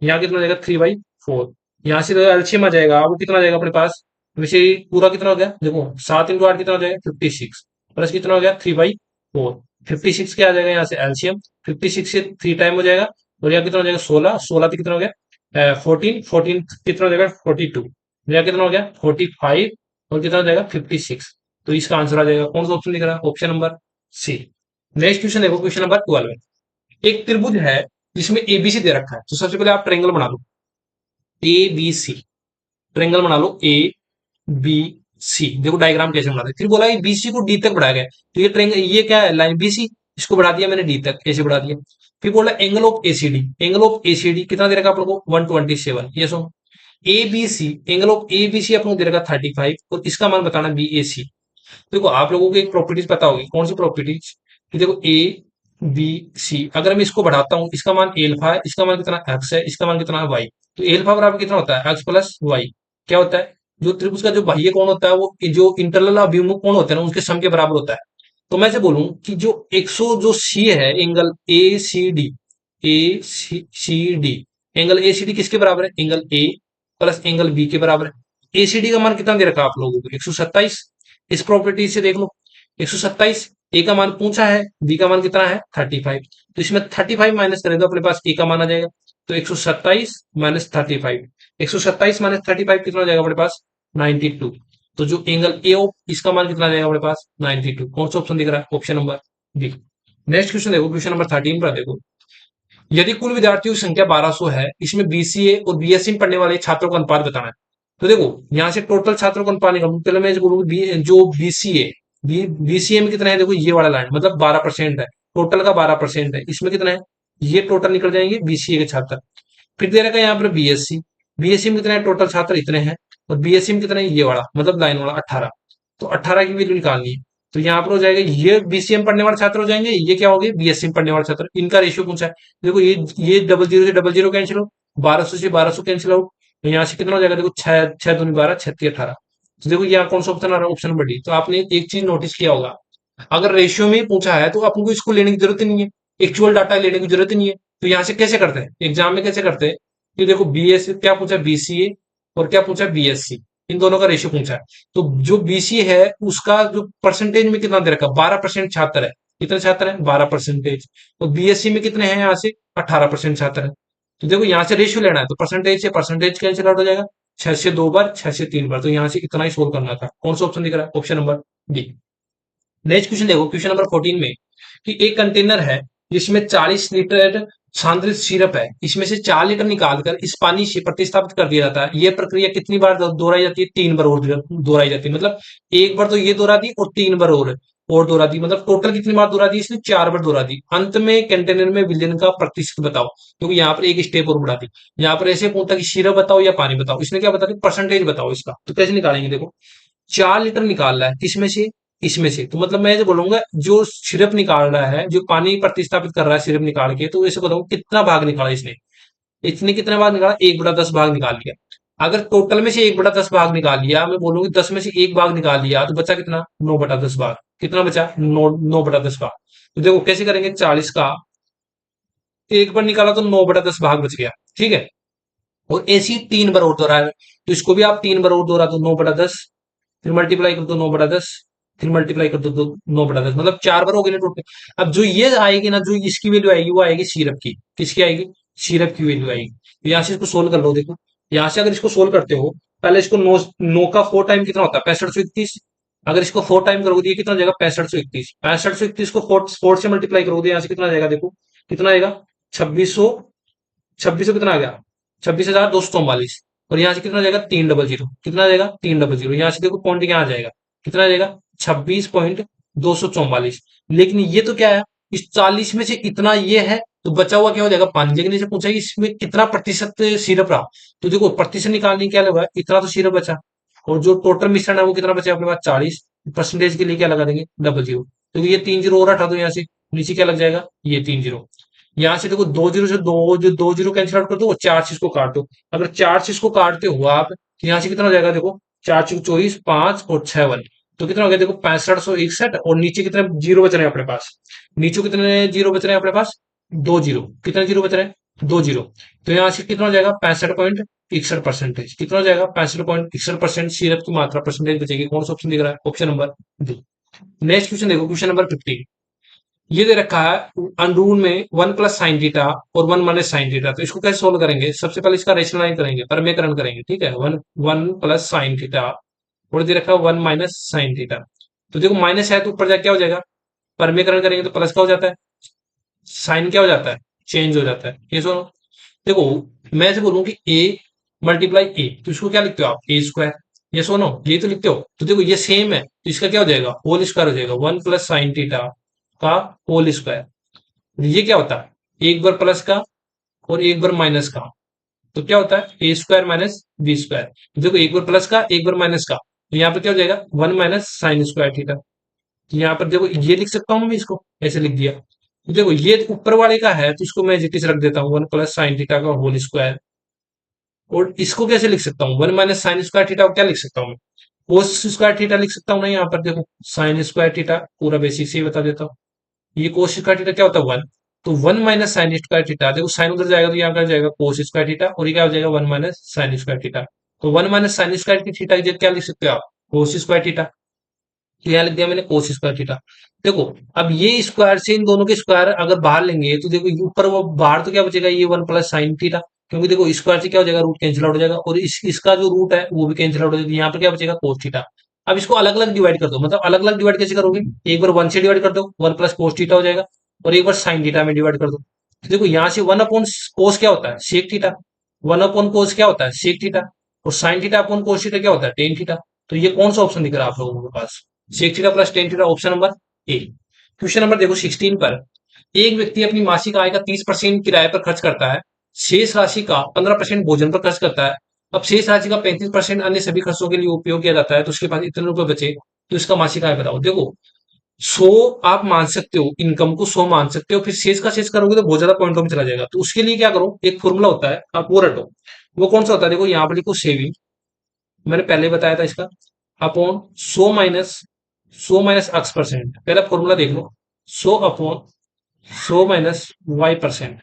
S1: यहाँ कितना हो जाएगा 3/4, यहाँ से एलसीएम आ जाएगा, वो कितना आ जाएगा अपने पास, वैसे ही पूरा कितना हो गया देखो 7 × 8 कितना हो जाएगा 56, प्लस कितना हो गया 3/4, 56 क्या आ जाएगा यहाँ से एलसीएम, 56 से 3 टाइम हो जाएगा, और यहाँ कितना हो जाएगा 16, 16 कितना हो गया 14, 14 कितना हो जाएगा 42, यहाँ कितना हो गया 45, और कितना हो जाएगा 56। तो इसका आंसर आ जाएगा, कौन सा ऑप्शन दिख रहा है, option number C. Next question देखो, क्वेश्चन नंबर 12 है। एक त्रिभुज है जिसमें एबीसी दे रखा है, तो सबसे पहले आप ट्रायंगल बना लो ए बी सी, ट्रायंगल बना लो ए बी सी। देखो डायग्राम कैसे बनाते हैं, फिर बोला बीसी को डी तक बढ़ाया गया, तो ये ट्रायंगल ये क्या है लाइन बीसी, इसको बढ़ा दिया मैंने डी तक, ऐसे बढ़ा दिया। फिर बोला angle of ACD, angle of ACD कितना दे रखा आप लोगों को 127। ये सुनो, A B C, angle of A B C आप लोगों को दे रखा 35, और इसका मान बताना बी ए सी। देखो आप लोगों को एक प्रॉपर्टीज पता होगी, कौन सी प्रॉपर्टीज, कि देखो ए बी सी, अगर मैं इसको बढ़ाता हूँ, इसका मान एल्फा है, इसका मान कितना एक्स है, इसका मान कितना है वाई, तो एल्फा बराबर कितना होता है एक्स प्लस वाई, क्या होता है, जो त्रिभुज का जो बाह्य कोण होता है वो जो इंटरनल अभिमुख कोण होते हैं ना उनके सम के बराबर होता है। तो मैं से बोलूं कि जो 100 जो सी है angle A C D, A C D, angle A C D किसके बराबर है, angle A plus angle B के बराबर है। एसीडी का मान कितना दे रखा है आप लोगों को 127, इस प्रॉपर्टी से देख लो। 127, ए का मान पूछा है, बी का मान कितना है 35, तो इसमें 35 माइनस करें तो अपने पास ए का मान आ जाएगा। तो 127 माइनस 35, 127 माइनस 35 कितना हो जाएगा अपने पास 92। तो जो एंगल ए ऑफ इसका मान कितना आ जाएगा अपने पास 92। कौन सा ऑप्शन दिख रहा है? Option number D. Next question देखो, क्वेश्चन नंबर 13 पर देखो, यदि कुल विद्यार्थियों की संख्या 1200 है, इसमें बीसीए और बीएससी में पढ़ने वाले छात्रों का अनुपात बताना है। तो देखो यहाँ से टोटल छात्रों का अनुपात निकालूं, पहले मैं बोलूंगी जो बीसीए, बीसीए में कितना है, देखो ये वाला लाइन मतलब 12% है, टोटल का 12% है, इसमें कितना है, ये टोटल निकल जाएंगे बीसीए के छात्र। फिर दे रखा है यहाँ पर बीएससी, बीएससी में कितना है, टोटल छात्र इतने हैं, और बीएससी में कितना है, ये वाला मतलब लाइन वाला 18। तो 18 की वैल्यू निकालनी है। तो यहाँ पर हो जाएगा, ये बीसीएम पढ़ने वाले छात्र हो जाएंगे, ये क्या हो गए बीएससी पढ़ने वाले छात्र, इनका रेशियो पूछा है। देखो ये डबल जीरो से डबल जीरो कैंसिल हो, 1200 से 1200 कैंसिल आउट, तो यहाँ से कितना हो जाएगा, देखो छह छह दूनी 12, 36 18। तो देखो यहाँ कौन सा ऑप्शन आ रहा है, ऑप्शन नंबर डी। तो आपने एक चीज नोटिस किया होगा, अगर रेशियो में ही पूछा है तो आपको इसको लेने की जरूरत ही नहीं है, एक्चुअल डाटा लेने की जरूरत ही नहीं है। तो यहाँ से कैसे करते हैं एग्जाम में, कैसे करते हैं कि देखो बीएससी क्या पूछा, बीसीए और क्या पूछा बीएससी, इन दोनों का रेशियो पूछा है। तो जो बीसीए है उसका जो परसेंटेज में कितना दे रखा, 12% छात्र है, कितने छात्र है 12%। तो बीएससी में कितने हैं यहाँ से 18% छात्र है। तो देखो यहाँ से रेशियो लेना है, तो परसेंटेज से परसेंटेज कैंसिल आउट हो जाएगा, 6 से 2 बार, 6 से 3 बार, तो यहाँ से इतना ही सोल्व करना था। कौन सा ऑप्शन दिख रहा है, option number D. Next question देखो, क्वेश्चन नंबर 14 में कि एक कंटेनर है जिसमें 40 लीटर सांद्रित सिरप है, इसमें से 4 लीटर निकालकर इस पानी से प्रतिस्थापित कर दिया जाता है। यह प्रक्रिया कितनी बार दोहराई जाती है, 3 बार और दोहराई जाती है। मतलब एक बार तो ये दोहरा दी और 3 बार और दोहरा दी, मतलब टोटल कितनी बार दोहरा दी, इसने 4 बार दोहरा दी। अंत में कंटेनर में विलयन का प्रतिशत बताओ, क्योंकि यहाँ पर एक स्टेप और बढ़ा दी। यहाँ पर ऐसे पूछता कि सिरप बताओ या पानी बताओ, इसने क्या बता दी, परसेंटेज बताओ इसका। तो कैसे निकालेंगे, देखो 4 लीटर निकाल रहा है किसमें से, इसमें से, तो मतलब मैं जो बोलूंगा जो सिरप निकाल रहा है, जो पानी प्रतिस्थापित कर रहा है सिरप निकाल के, तो ऐसे बताऊंगा कितना भाग निकाला इसने, इसने कितना भाग निकाला, 1/10 भाग निकाल लिया। अगर टोटल में से 1/10 भाग निकाल लिया, मैं बोलूंगी 10 में से एक भाग निकाल लिया, तो बचा कितना 9/10 भाग, कितना बचा 9/10 भाग। तो देखो कैसे करेंगे, 40 का एक बार निकाला तो 9/10 भाग बच गया, ठीक है। और ऐसी 3 बार और दोहराया, तो इसको भी आप 3 बार और दोहरा दो, 9/10, फिर मल्टीप्लाई कर दो 9/10, फिर मल्टीप्लाई कर दो 9/10, मतलब 4 बार हो गई ना टोटल। अब जो ये आएगी ना, जो इसकी वैल्यू आएगी वो आएगी सिरप की, किसकी आएगी, सिरप की वैल्यू आएगी। तो यहाँ से इसको सोल्व कर लो, देखो यहाँ से अगर इसको सोल्व करते हो, पहले इसको नो का 4 टाइम कितना होता है 6531, अगर इसको 4 टाइम करोगे ये कितना हो जाएगा 6531, 6531 को 4 से मल्टीप्लाई करोगे, यहाँ से कितना आ जाएगा, देखो कितना आएगा 2600, 2600 कितना आ गया 26,244, और यहाँ से कितना आ जाएगा 300, कितना आ जाएगा 300, यहाँ से देखो पॉइंट क्या आ जाएगा, कितना आ जाएगा 26.244। लेकिन ये तो क्या है, इस 40 में से इतना ये है, तो बचा हुआ क्या हो जाएगा 5। लेकिन इसे पूछा कि इसमें कितना प्रतिशत सिरप रहा, तो देखो प्रतिशत निकालने क्या लगा, इतना तो सिरप बचा, और जो टोटल मिश्रण है वो कितना बचा अपने पास 40। परसेंटेज के लिए क्या लगा देंगे 00, तो ये 3 जीरो और हटा दो यहाँ से, नीचे क्या लग जाएगा ये 3 जीरो। यहाँ से देखो 2 जीरो से दो जीरो कैंसिल आउट कर दो और 4 चीज को काट दो। अगर 4 चीज को काटते हो आप, तो यहाँ से कितना हो जाएगा, देखो 4 चौक 24, 5 और 6 1, तो कितना हो गया देखो 6561, और नीचे कितने जीरो बच रहे हैं अपने पास, नीचे कितने जीरो बच रहे हैं अपने पास 2 जीरो, कितने जीरो बच रहे हैं 2 जीरो। तो यहाँ से कितना हो जाएगा 65.61%, कितना हो जाएगा 65.61% सिरप की मात्रा परसेंटेज बचेगी। कौन सा ऑप्शन दिख रहा है, option number D. Next question देखो, क्वेश्चन नंबर 15, ये दे रखा है अंडरूट में 1 + sin थीटा और 1 - sin थीटा। तो इसको कैसे सोल्व करेंगे, सबसे पहले इसका रेशनलाइज करेंगे, परमेकरण करेंगे, ठीक है। 1 + sin थीटा और दे रखा है 1 - sin थीटा। तो देखो माइनस है तो ऊपर जाके क्या हो जाएगा, परमेकरण करेंगे तो प्लस का हो जाता है, साइन क्या हो जाता है चेंज हो जाता है, ये सुनो। देखो मैं ऐसे बोलूं कि A × A, तो इसको क्या लिखते हो आप A², ये सुनो ये तो लिखते हो। तो देखो ये सेम है, तो इसका क्या हो जाएगा होल स्क्वायर हो जाएगा, 1 + sin थीटा का होल स्क्वायर। ये क्या होता है एक बार प्लस का और एक बार माइनस का, तो क्या होता है A² - B²। देखो एक बार प्लस का एक बार माइनस का, तो यहाँ पर क्या हो जाएगा 1 - sin²थीटा। तो यहाँ पर देखो ये लिख सकता हूँ मैं, इसको ऐसे लिख दिया। तो देखो ये ऊपर वाले का है तो इसको मैं जिटिस रख देता हूँ 1 + sin थीटा का होल स्क्वायर। और इसको कैसे लिख सकता हूँ 1 - sin²थीटा को क्या लिख सकता हूँ मैं, cos² थीटा लिख सकता हूँ ना। यहाँ पर देखो sin²थीटा पूरा बेसिक से ही बता देता हूँ। ये cos² थीटा क्या होता है 1, तो 1 - sin²थीटा, देखो साइन उधर जाएगा तो यहाँ क्या हो जाएगा cos²थीटा, और ये क्या हो जाएगा 1 - sin²थीटा। तो 1 - sin²थीटा की जगह क्या लिख सकते हो आप cos²थीटा। तो यहाँ लिख दिया मैंने कोस स्क्वायर थीटा। देखो अब ये स्क्वायर से इन दोनों के स्क्वायर अगर बाहर लेंगे तो देखो ये ऊपर वो बाहर तो क्या बचेगा, ये 1 + sin थीटा, क्योंकि देखो स्क्वायर से क्या हो जाएगा, रूट कैंसिल आउट हो जाएगा, और इसका जो रूट है वो भी कैंसिल आउट हो जाएगा। यहाँ पर क्या बचेगा, कोस थीटा। अब इसको अलग अलग डिवाइड कर दो, मतलब अलग अलग डिवाइड कैसे करोगे, एक बार 1 से डिवाइड कर दो, 1 + cos थीटा हो जाएगा, और एक बार साइन थीटा में डिवाइड कर दो। तो देखो यहाँ से 1/cos क्या होता है, सेक थीटा। 1/cos क्या होता है, सेक थीटा। और sign theta upon cos theta क्या होता है, टेन थीटा। तो ये कौन सा ऑप्शन दिख रहा है आप लोगों के पास, sec theta plus tan theta, option number A. Question number देखो 16 पर, एक व्यक्ति अपनी मासिक आय का 30% किराए पर खर्च करता है, शेष राशि का 15% भोजन पर खर्च करता है। अब शेष राशि का 35% अन्य सभी खर्चों के लिए उपयोग किया जाता है, तो उसके पास इतने रुपए बचे, तो इसका मासिक आय बताओ। देखो 100 आप मान सकते हो, इनकम को 100 मान सकते हो, फिर शेष का शेष करोगे तो बहुत ज्यादा पॉइंटों में चला जाएगा। तो उसके लिए क्या करो, एक फॉर्मूला होता है, आप वो रटो। वो कौन सा होता है, देखो यहाँ पर लिखो सेविंग, मैंने पहले बताया था इसका, अपॉन 100 माइनस 100 माइनस x%। पहला फॉर्मूला देख लो, 100/100 माइनस y%,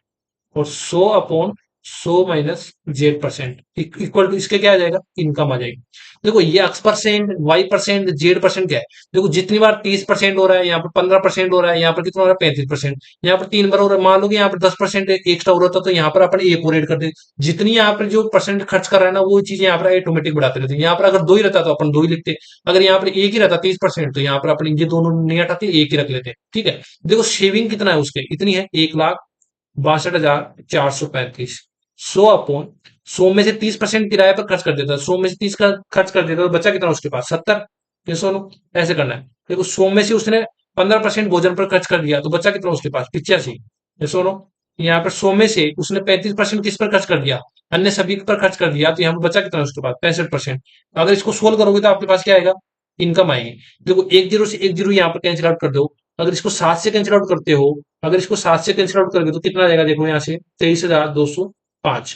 S1: और 100/100 माइनस z%, इक्वल टू इसके क्या आ जाएगा, इनकम आ जाएगी। देखो ये x%, y%, z% क्या है, देखो जितनी बार 30% हो रहा है, यहाँ पर 15% हो रहा है, यहाँ पर कितना हो रहा है, 35%, यहाँ पर 3 बार हो रहा है, मान लो कि यहाँ पर 10% एक्स्ट्रा हो रहा था, तो यहाँ पर अपन एक और ऐड कर दे। जितनी यहाँ पर जो परसेंट खर्च कर रहा है ना, वो चीज यहाँ पर ऑटोमेटिक बढ़ाते रहते हैं। यहाँ पर अगर दो ही रहता तो अपन दो ही लिखते, अगर यहाँ पर एक ही रहता 30%, तो यहाँ पर अपन ये दोनों नहीं हटाते, एक ही रख लेते। ठीक है, देखो सेविंग कितना है उसके, इतनी है 1,62,435। 100/100 में से 30% किराए पर खर्च कर देता है, 100 में से 30 का खर्च कर देता है, तो बचा कितना उसके पास, 70। ये सुनो, ऐसे करना है। देखो 100 में से उसने 15% भोजन पर खर्च कर दिया, तो बचा कितना उसके पास, 85। ये सुनो, यहाँ पर 100 में से उसने 35% किस पर खर्च कर दिया, अन्य सभी पर खर्च कर दिया, तो यहाँ पर बचा कितना उसके पास, 65%। अगर इसको सोल्व करोगे तो आपके पास क्या आएगा, इनकम आएगी। देखो एक जीरो से एक जीरो यहाँ पर कैंसिल आउट कर दो, अगर इसको 7 से कैंसिल आउट करते हो, अगर इसको 7 से कैंसिल आउट करोगे तो कितना आ जाएगा, देखो यहाँ से 23,205।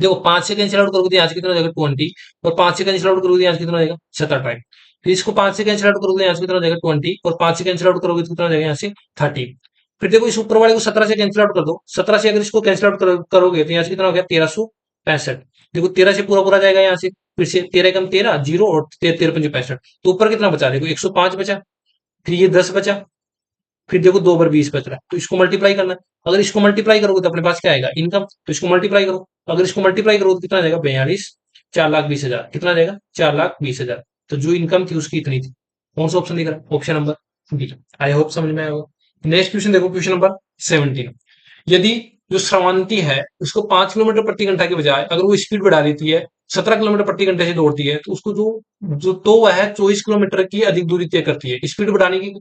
S1: देखो 5 से कैंसिल आउट करोगे तो यहाँ से कितना हो जाएगा, 20, और 5 से कैंसिल आउट करोगे तो यहाँ से कितना हो जाएगा, 77। फिर इसको 5 से कैंसिल आउट करोगे तो यहाँ से कितना हो जाएगा, 20, और 5 से कैंसिल आउट करोगे तो कितना हो जाएगा, यहाँ से 30। फिर देखो इस ऊपर वाले को 17 से कैंसिल आउट कर दो, 17 से अगर इसको कैंसिल आउट करोगे तो यहाँ से कितना हो गया, 1365। देखो 13 से पूरा पूरा जाएगा यहाँ से, फिर से 13 कम 13 जीरो, और 13 13 65, तो ऊपर कितना बचा, देखो 105 बचा, फिर ये 10 बचा, फिर देखो 2 बार 20 बच रहा है, तो इसको मल्टीप्लाई करना है। अगर इसको मल्टीप्लाई करोगे तो अपने पास क्या आएगा, इनकम, तो इसको मल्टीप्लाई करो। अगर इसको मल्टीप्लाई करोगे तो कितना आ जाएगा, 42, 4,20,000, कितना आ जाएगा, 4,20,000। तो जो इनकम थी उसकी इतनी थी। कौन सा ऑप्शन दिख रहा है, option number B. I hope समझ में आया होगा। नेक्स्ट क्वेश्चन देखो, क्वेश्चन नंबर 17। यदि जो श्रवंती है उसको 5 किलोमीटर प्रति घंटा के बजाय अगर वो स्पीड बढ़ा देती है, 17 किलोमीटर प्रति घंटे से दौड़ती है, तो उसको जो जो तो वह 24 किलोमीटर की अधिक दूरी तय करती है। स्पीड बढ़ाने की,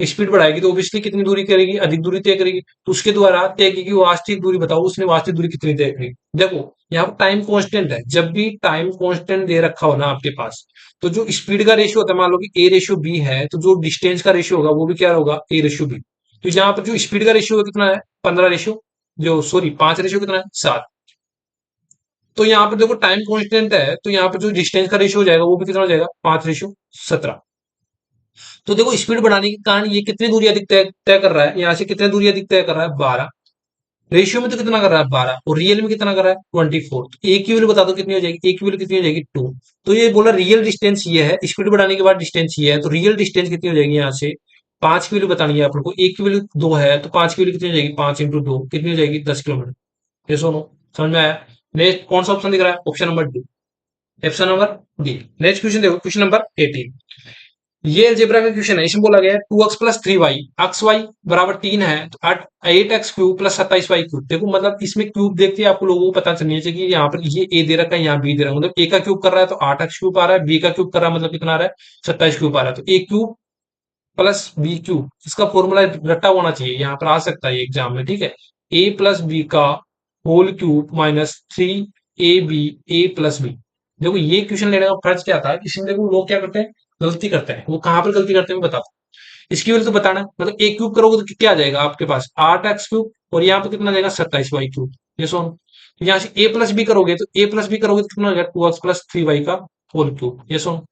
S1: स्पीड बढ़ाएगी तो ऑब्वियसली कितनी दूरी करेगी, अधिक दूरी तय करेगी, तो उसके द्वारा तय की वास्तविक दूरी बताओ, उसने वास्तविक दूरी कितनी तय करी। देखो यहाँ पर टाइम कांस्टेंट है, जब भी टाइम कांस्टेंट दे रखा हो ना आपके पास, तो जो स्पीड का रेशियो होता है, मान लो कि A/B है, तो जो डिस्टेंस का रेशियो होगा वो भी क्या होगा, A/B। तो यहाँ पर जो स्पीड का रेशियो कितना है, 15 रेशियो, जो सॉरी 5 रेशियो कितना है, 7। तो यहाँ पर देखो टाइम कांस्टेंट है, तो यहाँ पर जो डिस्टेंस का रेशियो हो जाएगा वो भी कितना हो जाएगा, 5/17। तो देखो स्पीड बढ़ाने के कारण ये कितनी दूरी अधिक तय तय कर रहा है, यहाँ से कितनी दूरी अधिक तय कर रहा है, 12। रेशियो में तो कितना कर रहा है, 12, और रियल में कितना कर रहा है, 24। तो ए की वैल्यू बता दो कितनी हो जाएगी, ए की वैल्यू कितनी हो जाएगी, 2। तो ये बोला रियल डिस्टेंस ये है, स्पीड बढ़ाने के बाद डिस्टेंस ये है, तो रियल डिस्टेंस कितनी हो जाएगी, यहाँ से 5 की वैल्यू बतानी है आप लोग को। ए की वैल्यू 2 है, तो 5 की वैल्यू कितनी हो जाएगी, 5 × 2 कितनी हो जाएगी, 10 किलोमीटर। ये सुनो, समझ में आया। नेक्स्ट कौन सा ऑप्शन दिख रहा है, option number D, option number D. Next question देखो, क्वेश्चन नंबर 18। ये अलजेब्रा का क्वेश्चन है, इसमें बोला गया है 2x + 3y, एक्स वाई बराबर 3 है, तो 8x³ + 27y³। देखो मतलब इसमें क्यूब देखते ही आपको लोगों को पता चलनी चाहिए कि यहाँ पर ये ए दे रखा है, यहाँ बी दे रखा है, मतलब ए का क्यूब कर रहा है तो 8x³ आ रहा है, बी का क्यूब कर रहा है मतलब कितना आ रहा है, 27³ आ रहा है। तो A³ + B³ इसका फॉर्मूला रट्टा होना चाहिए, यहाँ पर आ सकता है एग्जाम में, ठीक है। A + B का whole cube -3AB A + B। देखो ये क्वेश्चन लेने का फर्ज क्या था, इसमें देखो लोग क्या करते हैं, गलती करते हैं। वो कहाँ पर गलती करते हैं मैं बताता हूँ। इसकी वजह तो बताना है, मतलब A³ करोगे तो क्या आ जाएगा आपके पास, 8x³, और यहाँ पे कितना आ जाएगा, 27y³। ये सुन, यहाँ से A + B करोगे तो A + B करोगे तो कितना हो जाएगा, 2x + 3y का होल क्यूब। ये सुन,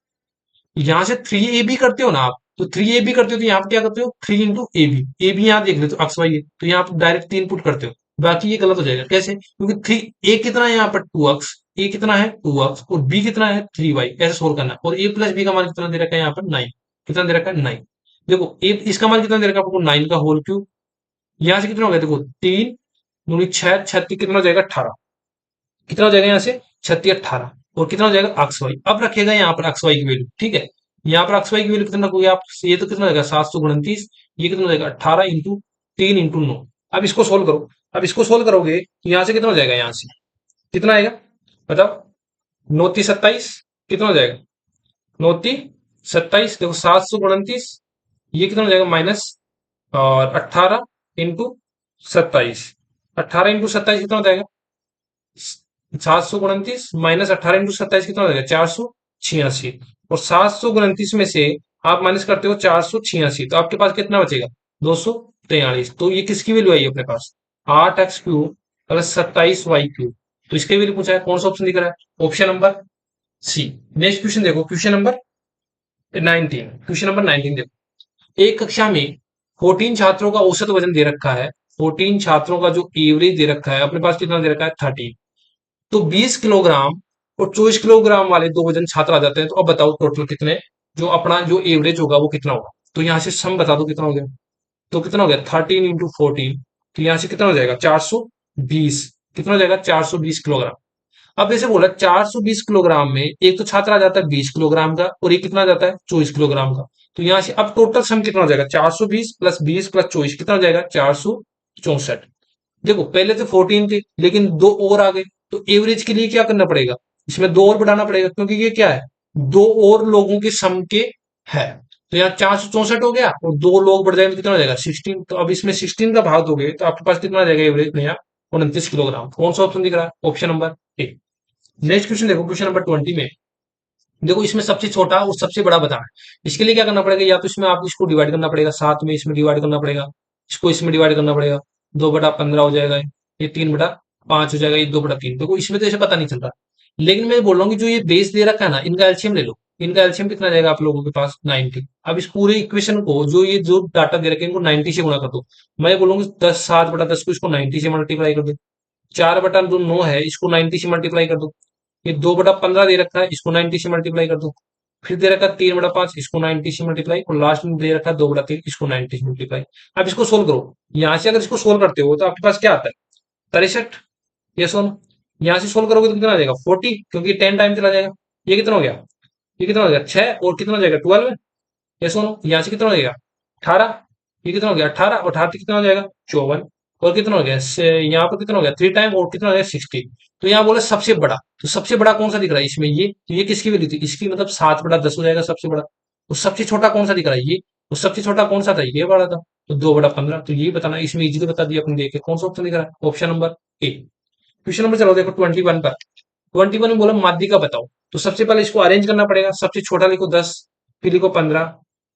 S1: यहाँ से 3AB करते हो ना आप, तो 3AB करते हो तो यहाँ पे क्या करते हो, 3 × AB। ए बी यहाँ देख लेते हो, एक्स वाई है, तो यहाँ पे डायरेक्ट 3 पुट करते हो। बाकी ये गलत हो जाएगा, कैसे, क्योंकि 3 ए कितना है यहाँ पर 2x, ए कितना है 2x, और बी कितना है 3y। ऐसे सोल्व करना है, और A + B का मान कितना दे रखा है यहाँ पर 9। कितना दे रखा है 9। देखो इसका मान कितना दे रखा है आपको 9 का होल क्यूब। यहां से कितना हो गया देखो 3 दूनी 6 36 कितना हो जाएगा 18। कितना हो जाएगा यहाँ से 36 18 और कितना हो जाएगा एक्स वाई। अब रखेगा यहाँ पर एक्स वाई की वैल्यू, ठीक है। यहाँ पर एक्स वाई की वैल्यू कितना रखोगे आप, ये तो कितना हो जाएगा 729, ये कितना हो जाएगा 18 × 3 × 9। अब इसको सोल्व करो। अब इसको सोल्व करोगे तो यहाँ से कितना हो जाएगा, यहाँ से कितना आएगा बताओ, 9×3 = 27 कितना हो जाएगा 9×3 = 27। देखो 729 ये कितना हो जाएगा माइनस और 18 × 27, 18 × 27 कितना हो जाएगा 729 माइनस 18 × 27 कितना हो जाएगा 486। और 729 में से आप माइनस करते हो 486 तो आपके पास कितना बचेगा 243। तो ये किसकी वैल्यू आई अपने पास 8x³ प्लस 27y³ तो इसकी वैल्यू पूछा है। कौन सा ऑप्शन दिख रहा है, option number C. Next question देखो, क्वेश्चन नंबर 19। क्वेश्चन नंबर 19 देखो, एक कक्षा में 14 छात्रों का औसत वजन दे रखा है। 14 छात्रों का जो एवरेज दे रखा है अपने पास कितना दे रखा है 13। तो 20 किलोग्राम और 24 किलोग्राम वाले दो वजन छात्र आ जाते हैं। तो अब बताओ टोटल कितने, जो अपना जो एवरेज होगा वो कितना होगा। तो यहां से सम बता दो कितना हो गया। तो कितना हो गया 13 × 14। तो यहां से कितना हो जाएगा 420। कितना हो जाएगा 420 किलोग्राम। अब जैसे बोला 420 किलोग्राम में एक तो छात्र आ जाता है 20 किलोग्राम का और एक कितना आ जाता है 24 किलोग्राम का। तो यहां से अब टोटल सम कितना हो जाएगा 420 + 20 + 24 कितना हो जाएगा 464। देखो पहले तो 14 थे लेकिन दो और आ गए। तो एवरेज के लिए क्या करना पड़ेगा, इसमें दो और बढ़ाना पड़ेगा क्योंकि ये क्या है दो और लोगों के सम के है। तो यहाँ 464 हो गया और दो लोग बढ़ जाएंगे तो कितना हो जाएगा 16। तो अब इसमें 16 का भाग दोगे तो आपके पास कितना आ जाएगा एवरेज नया 29 किलोग्राम। कौन सा ऑप्शन दिख रहा है, ऑप्शन नंबर ए। नेक्स्ट क्वेश्चन देखो, क्वेश्चन नंबर 20 में देखो इसमें सबसे छोटा और सबसे बड़ा बताना है। इसके लिए क्या करना पड़ेगा, या तो इसमें आपको इसको डिवाइड करना पड़ेगा, साथ में इसमें डिवाइड करना पड़ेगा, इसको इसमें डिवाइड करना पड़ेगा। 2/15 हो जाएगा, ये 3/5 हो जाएगा, ये 2/3। देखो इसमें तो ऐसे पता नहीं चल रहा, लेकिन मैं बोल रहा हूँ कि जो ये बेस दे रखा है ना इनका एलसीएम ले लो। इनका एलसीएम कितना जाएगा आप लोगों के पास 90। अब इस पूरे इक्वेशन को जो ये जो डाटा दे रखे हैं इनको 90 से गुणा कर दो। मैं बोलूंगी 10 7/10 को इसको 90 से मल्टीप्लाई कर दो। 4/9 है इसको 90 से मल्टीप्लाई कर दो। ये 2/15 दे रखा है इसको 90 से मल्टीप्लाई कर दो। फिर दे रखा है 3/5 इसको 90 से मल्टीप्लाई और लास्ट में दे रखा है 2/3 इसको 90 से मल्टीप्लाई। अब इसको सोल्व करो। यहां से अगर इसको सोल्व करते हो तो आपके पास क्या आता है 63। ये सोल्व यहां से सोल्व करोगे तो कितना आ जाएगा 40 क्योंकि 10 टाइम चला जाएगा। ये कितना हो गया, ये कितना हो गया 6 और कितना हो जाएगा 12। ये सुनो यहाँ से कितना हो जाएगा 18। ये कितना हो गया 18 और 18 कितना हो जाएगा 54। और कितना हो गया यहाँ पर कितना हो गया 3 टाइम और कितना हो गया 60। तो यहाँ बोले सबसे बड़ा, तो सबसे बड़ा कौन सा दिख रहा है इसमें, ये तो ये किसकी वैल्यू थी इसकी, मतलब 7/10 हो जाएगा सबसे बड़ा। तो सबसे छोटा कौन सा दिख रहा है ये, तो सबसे छोटा कौन सा था ये बड़ा था। तो 2/15 तो यही बताना, इसमें इजीली बता दिया अपन देख के। कौन सा ऑप्शन दिख रहा है, option number A. Question number चलो देखो 21 पर। 21 में बोला माध्यिका बताओ। तो सबसे पहले इसको अरेंज करना पड़ेगा। सबसे छोटा लिखो 10, फिर लिखो 15,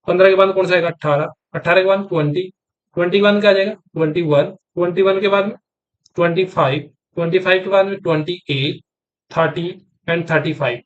S1: 15 के बाद कौन सा आएगा 18, 18 के बाद 20, 21 का आ जाएगा 21, 21 के बाद में 25, 25 के बाद में 28, 30 एंड 35।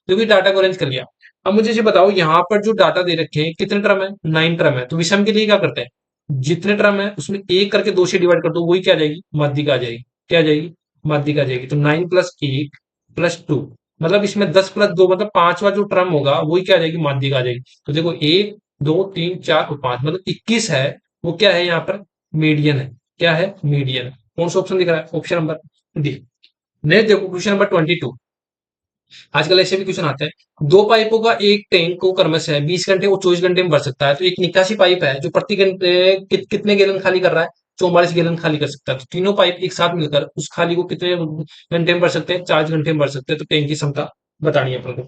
S1: देखो डाटा को अरेंज कर लिया। अब मुझे ये बताओ यहाँ पर जो डाटा दे रखे हैं कितने टर्म है 9 टर्म है। तो विषम के लिए क्या करते हैं, जितने टर्म है उसमें एक करके 2 से डिवाइड कर दो, वही क्या आ जाएगी माध्यिका आ जाएगी। क्या आ जाएगी माध्यिका आ जाएगी। तो 9 + 1 + 2 मतलब इसमें 10 + 2 मतलब पांचवा जो टर्म होगा वही क्या आ जाएगी माध्यिका आ जाएगी। तो देखो 1 2 3 4 और 5 मतलब 21 है, वो क्या है यहाँ पर मीडियन है। क्या है मीडियन। कौन सा ऑप्शन दिख रहा है, ऑप्शन नंबर डी। नेक्स्ट देखो क्वेश्चन नंबर 22। आजकल ऐसे भी क्वेश्चन आते हैं, दो पाइपों का एक टैंक को क्रमशः 20 घंटे और 24 घंटे में भर सकता है। तो एक निकासी पाइप है जो प्रति घंटे कितने गैलन खाली कर रहा है 44 गैलन खाली कर सकता है। तो तीनों पाइप एक साथ मिलकर उस खाली को कितने घंटे में भर सकते हैं 40 घंटे में भर सकते हैं। तो टैंक की क्षमता बतानी है अपन को।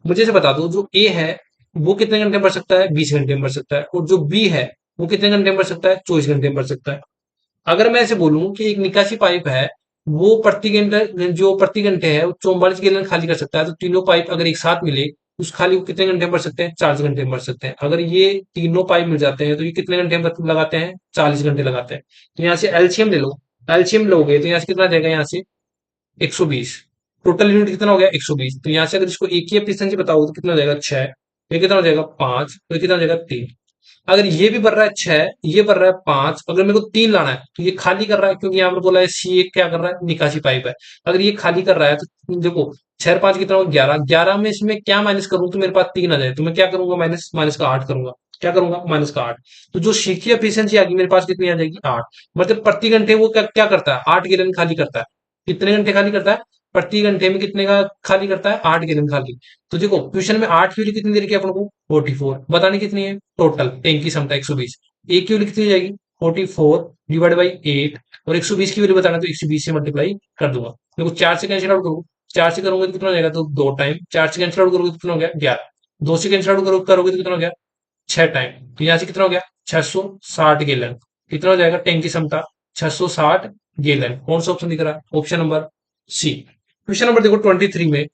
S1: मुझे से बता दो जो ए है वो कितने घंटे में भर सकता है 20 घंटे में भर सकता है, और जो बी है वो कितने घंटे में भर सकता है 24 घंटे में भर सकता है। अगर मैं ऐसे बोलूं कि एक निकासी पाइप है वो प्रति घंटे जो प्रति घंटे है वो 44 गैलन खाली कर सकता है। तो तीनों पाइप अगर एक साथ मिले उस खाली को कितने घंटे में भर सकते हैं 40 घंटे में भर सकते हैं। अगर ये तीनों पाइप मिल जाते हैं तो ये कितने घंटे में लगाते हैं 40 घंटे लगाते हैं। तो यहाँ से एलसीएम ले लो, एलसीएम लोगे तो यहाँ से कितना जाएगा यहाँ से 120। टोटल यूनिट कितना हो गया 120। तो यहाँ से अगर इसको एक ही एफिशिएंसी बताओ तो कितना हो जाएगा 6, ये कितना हो जाएगा 5, तो ये कितना हो जाएगा 3। अगर ये भी भर रहा है 6, ये भर रहा है 5, अगर मेरे को 3 लाना है तो ये खाली कर रहा है, क्योंकि यहाँ पर बोला है सी एक क्या कर रहा है, निकासी पाइप है। अगर ये खाली कर रहा है तो देखो 6 और 5 कितना हो, 11, 11 में इसमें क्या माइनस करूं तो मेरे पास 3 आ जाए, तो मैं क्या करूंगा, माइनस माइनस का 8 करूंगा। क्या करूंगा, माइनस का 8। तो जो सी की एफिशिएंसी आ गई मेरे पास कितनी आ जाएगी, 8। मतलब प्रति घंटे वो क्या क्या करता है, 8 गैलन खाली करता है। कितने घंटे खाली करता है, प्रति घंटे में कितने का खाली करता है, 8 गैलन खाली। तो देखो क्वेश्चन में 8 की वैल्यू कितनी दे रखी है अपन को, 44 बतानी कितनी है, टोटल टैंक की क्षमता 120। एक की वैल्यू कितनी हो जाएगी, 44 डिवाइड बाई 8, और 120 की वैल्यू बताना तो 120 से मल्टीप्लाई कर दूंगा। देखो 4 से कैंसिल आउट करूँ, 4 से करोगे तो कितना हो जाएगा, तो 2 टाइम, 4 से कैंसिल आउट करोगे तो कितना हो गया, 11। 2 से कैंसिल आउट करोगे तो कितना हो गया, 6 टाइम। तो यहाँ से कितना हो गया, 660 गैलन। कितना हो जाएगा, टैंक की क्षमता 660 गैलन। कौन सा ऑप्शन दिख रहा है, option number C. Question number देखो 23 में,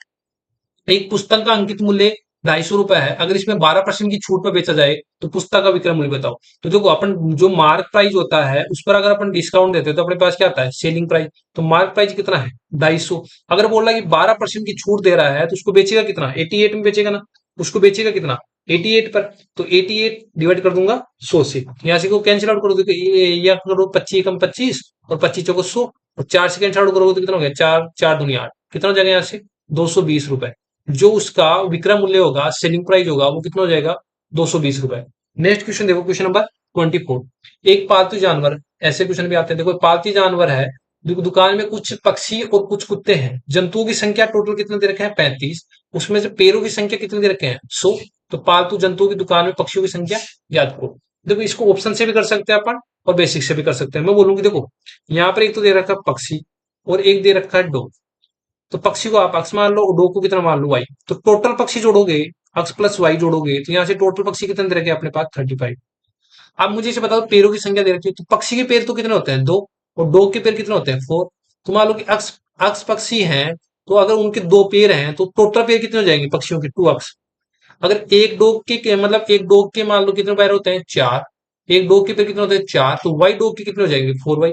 S1: एक पुस्तक का अंकित मूल्य 250 रुपए है, अगर इसमें 12% की छूट पर बेचा जाए तो पुस्तक का विक्रय मूल्य बताओ। तो देखो अपन जो मार्क प्राइस होता है उस पर अगर अपन डिस्काउंट देते हैं तो अपने पास क्या आता है, सेलिंग प्राइस। तो मार्क प्राइस कितना है, 250। अगर बोल रहा है कि 12% की छूट दे रहा है तो उसको बेचेगा कितना, 88 में बेचेगा ना। उसको बेचेगा कितना, 88 पर। तो 88 डिवाइड कर दूंगा 100 से, यहाँ से को कैंसिल आउट कर दो, ये करो 25 कम 25 और 25 चौको 100, और 4 से कैंसिल आउट करोगे तो कितना हो गया, 4 4 दूनी 8, कितना हो जाएगा यहाँ से, 220 रुपए। जो उसका विक्रय मूल्य होगा, सेलिंग प्राइस होगा, वो कितना हो जाएगा, 220 रुपए। नेक्स्ट क्वेश्चन देखो, क्वेश्चन नंबर 24। एक पालतू जानवर, ऐसे क्वेश्चन भी आते हैं, देखो पालतू जानवर है, दुकान में कुछ पक्षी और कुछ कुत्ते हैं, जंतुओं की संख्या टोटल कितने दे रखे हैं, 35। उसमें से पैरों की संख्या कितने दे रखे हैं, 100। तो पालतू जंतुओं की दुकान में पक्षियों की संख्या याद करो। देखो इसको ऑप्शन से भी कर सकते हैं अपन और बेसिक से भी कर सकते हैं। मैं बोलूंगी देखो, यहाँ पर एक तो दे रखा है पक्षी और एक दे रखा है डॉग। तो पक्षी को आप अक्स मान लो, डो को कितना मान लो, वाई। तो टोटल पक्षी जोड़ोगे, अक्स प्लस वाई जोड़ोगे, तो यहाँ से टोटल पक्षी कितने दे रखे हैं अपने पास, 35। अब मुझे इसे बताओ पैरों की संख्या दे रखी है, तो पक्षी के पैर तो कितने होते हैं, 2, और डॉग के पैर कितने होते हैं, 4। तो मान लो कि अक्स अक्स पक्षी हैं, तो अगर उनके 2 पैर हैं तो टोटल पैर कितने हो जाएंगे पक्षियों के, 2 अक्स। अगर एक डॉग के मतलब एक डॉग के मान लो कितने पैर होते हैं, 4। एक डॉग के पैर कितने होते हैं, 4, तो वाई डॉग के कितने हो जाएंगे, 4 वाई।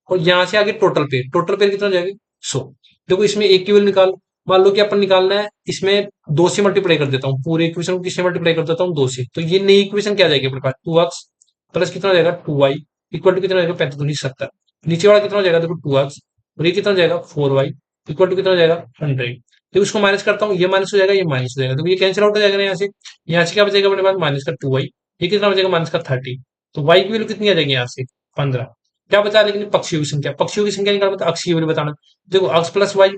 S1: और यहाँ से आगे टोटल पेयर कितना हो जाएगा, 100। देखो इसमें एक की वैल्यू निकाल, मान लो कि अपन निकालना है, इसमें 2 से मल्टीप्लाई कर देता हूँ, पूरे इक्वेशन को किससे मल्टीप्लाई कर देता हूँ, 2 से। तो ये नई इक्वेशन क्या आ जाएगी अपने पास, 2x प्लस कितना हो जाएगा, 2y इक्वल टू कितना हो जाएगा, 45 70। नीचे वाला कितना हो जाएगा, देखो 2x, और ये कितना हो जाएगा, 4y इक्वल टू कितना हो जाएगा, 100। तो इसको माइनस करता हूँ, ये माइनस हो जाएगा, ये माइनस हो जाएगा, तो ये कैंसिल आउट हो जाएगा ना यहाँ से। यहाँ से क्या बचेगा अपने पास, माइनस का 2y, ये कितना बचेगा, माइनस का 30। तो y की वैल्यू कितनी आ जाएगी यहाँ से, 15। क्या बचा, लेकिन पक्षियों की संख्या निकालना, तो अक्ष की वैल्यू बताना। देखो अक्स प्लस वाई,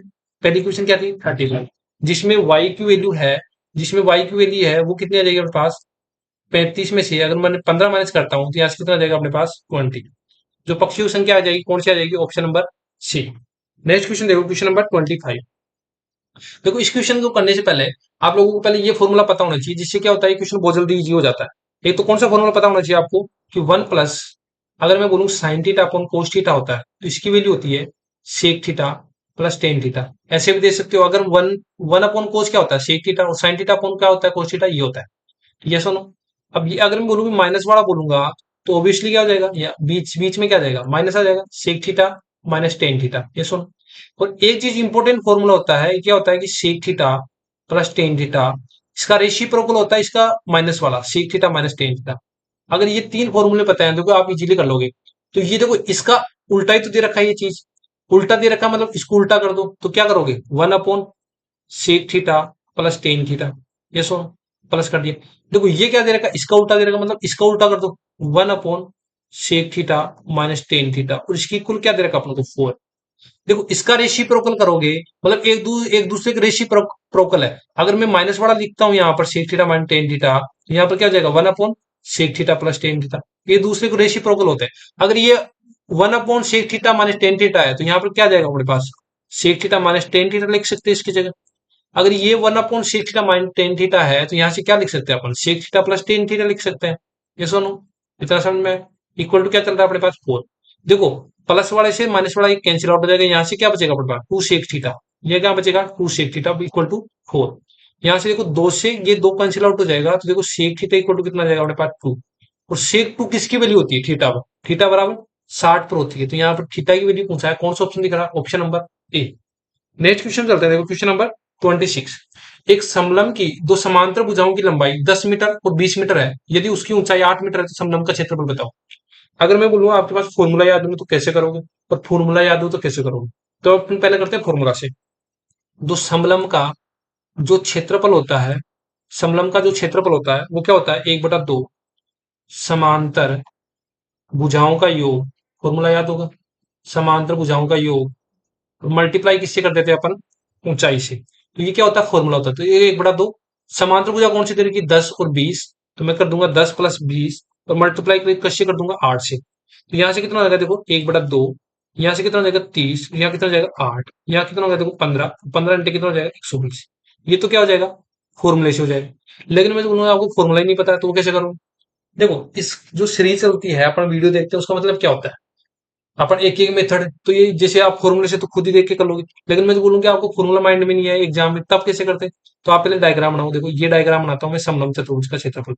S1: पहली क्वेश्चन क्या थी, 35, जिसमें वाई की वैल्यू है, वो कितनी आ जाएगी अपने पास, 35 में से अगर मैंने 15 माइनस करता हूँ तो यहाँ से कितना आ जाएगा अपने पास, 20। जो पक्षियों की संख्या आ जाएगी कौन सी आ जाएगी, option number C. Next question देखो, क्वेश्चन नंबर 25। देखो इस क्वेश्चन को करने से पहले आप लोगों को पहले ये फॉर्मूला पता होना चाहिए, जिससे क्या होता है, क्वेश्चन बहुत जल्दी इजी हो जाता है। एक तो कौन सा फॉर्मूला पता होना चाहिए आपको, कि 1 प्लस, अगर मैं बोलूं sine theta upon cos theta होता है, तो इसकी वैल्यू होती है sec theta plus tan theta. ऐसे भी दे सकते हो, अगर वन वन अपॉन कोस क्या होता है, सेक थीटा, और साइन थीटा अपॉन क्या होता है, कोस थीटा, ये होता है। ये सुनो, अब ये अगर मैं बोलूंगी माइनस वाला बोलूंगा, तो ऑब्वियसली क्या हो जाएगा, या बीच बीच में क्या आ जाएगा, माइनस आ जाएगा, sec theta minus tan theta, ये सुनो। और एक चीज इंपॉर्टेंट फॉर्मूला होता है, क्या होता है कि sec theta plus tan theta, इसका रेसिप्रोकल होता है इसका माइनस वाला, sec theta minus tan theta. अगर ये 3 फॉर्मूले पता है, देखो आप इजीली कर लोगे। तो ये देखो इसका उल्टा ही तो दे रखा है, ये चीज उल्टा दे रखा, मतलब इसको उल्टा कर दो तो क्या करोगे, 1 upon sec theta plus tan theta, ये सो प्लस कर दिया। देखो ये क्या दे रखा है, इसका उल्टा दे रखा, मतलब इसका उल्टा कर दो, 1 upon sec theta minus tan theta, और इसकी कुल क्या दे रखा अपने को, 4। देखो इसका रेसिप्रोकल करोगे, मतलब एक दूसरे के रेसिप्रोकल है। अगर मैं माइनस वाला लिखता हूं यहाँ पर sec theta minus tan theta, तो यहाँ पर क्या हो जाएगा, 1 upon sec theta plus tan theta. ये दूसरे को रेसिप्रोकल होते हैं। अगर ये 1 upon sec theta minus tan theta है, तो यहाँ पर क्या जाएगा हमारे पास, sec theta minus tan theta लिख सकते हैं इसकी जगह। अगर ये 1 upon sec theta minus tan theta है, तो यहाँ से क्या लिख सकते हैं अपन, sec theta plus tan theta लिख सकते हैं। ये सुनो, इतना समझ में, इक्वल टू क्या चल रहा है अपने पास, 4। देखो प्लस वाले से माइनस वाला कैंसिल आउट हो जाएगा, यहाँ से क्या बचेगा अपने पास, 2 सेक थीटा। ये क्या बचेगा, 2 सेक थीटा इक्वल टू 4। यहाँ से देखो 2 से ये 2 कैंसिल आउट हो जाएगा, तो देखो सेक थीटा इक्वल टू कितना आ जाएगा अपने पास, 2। और सेक 2 किसकी वैल्यू होती है, थीटा पर, थीटा बराबर 60 पर होती है। तो यहाँ पर थीटा की वैल्यू पूछा है, कौन सा ऑप्शन दिख रहा है, ऑप्शन नंबर ए। नेक्स्ट क्वेश्चन चलते हैं, देखो क्वेश्चन नंबर 26। एक समलंब की दो समांतर भुजाओं की लंबाई 10 मीटर और 20 मीटर है, यदि उसकी ऊंचाई 8 मीटर है तो समलंब का क्षेत्रफल बताओ। अगर मैं बोलूंगा आपके पास फॉर्मूला याद नहीं तो कैसे करोगे, और फॉर्मूला याद हो तो कैसे करोगे? तो अपन पहले करते हैं फॉर्मूला से। जो समलंब का जो क्षेत्रफल होता है, समलंब का जो क्षेत्रफल होता है वो क्या होता है, 1/2 समांतर भुजाओं का योग। फॉर्मूला याद होगा, समांतर भुजाओं का योग मल्टीप्लाई किससे कर देते हैं अपन, ऊंचाई से। तो ये क्या होता है, फॉर्मूला होता है। तो ये 1/2 समांतर भुजा कौन सी तरीके की, 10 और 20, तो मैं कर दूंगा 10 + 20 और मल्टीप्लाई कैसे कर दूंगा, 8 से। तो यहाँ से कितना हो जाएगा देखो, 1/2, यहाँ से कितना हो जाएगा 30, यहाँ कितना हो जाएगा 8, यहाँ कितना हो जाएगा देखो 15, 15 घंटे कितना हो जाएगा 120। ये तो क्या हो जाएगा, फॉर्मूले से हो जाएगा। लेकिन मैं तो बोलूंगा आपको फॉर्मूला ही नहीं पता है तो वो कैसे करूँ? देखो, इस जो सीरीज चलती है अपन वीडियो देखते हैं उसका मतलब क्या होता है, अपन एक एक मेथड, तो ये जैसे आप फॉर्मूले से तो खुद ही देख के कर लोगे। लेकिन मैं तो बोलूंगा आपको फॉर्मूला माइंड में नहीं है एग्जाम में, तब कैसे करते हैं? तो आप पहले डायग्राम बनाओ। देखो ये डायग्राम बनाता हूँ मैं समलंब चतुर्भुज का क्षेत्रफल।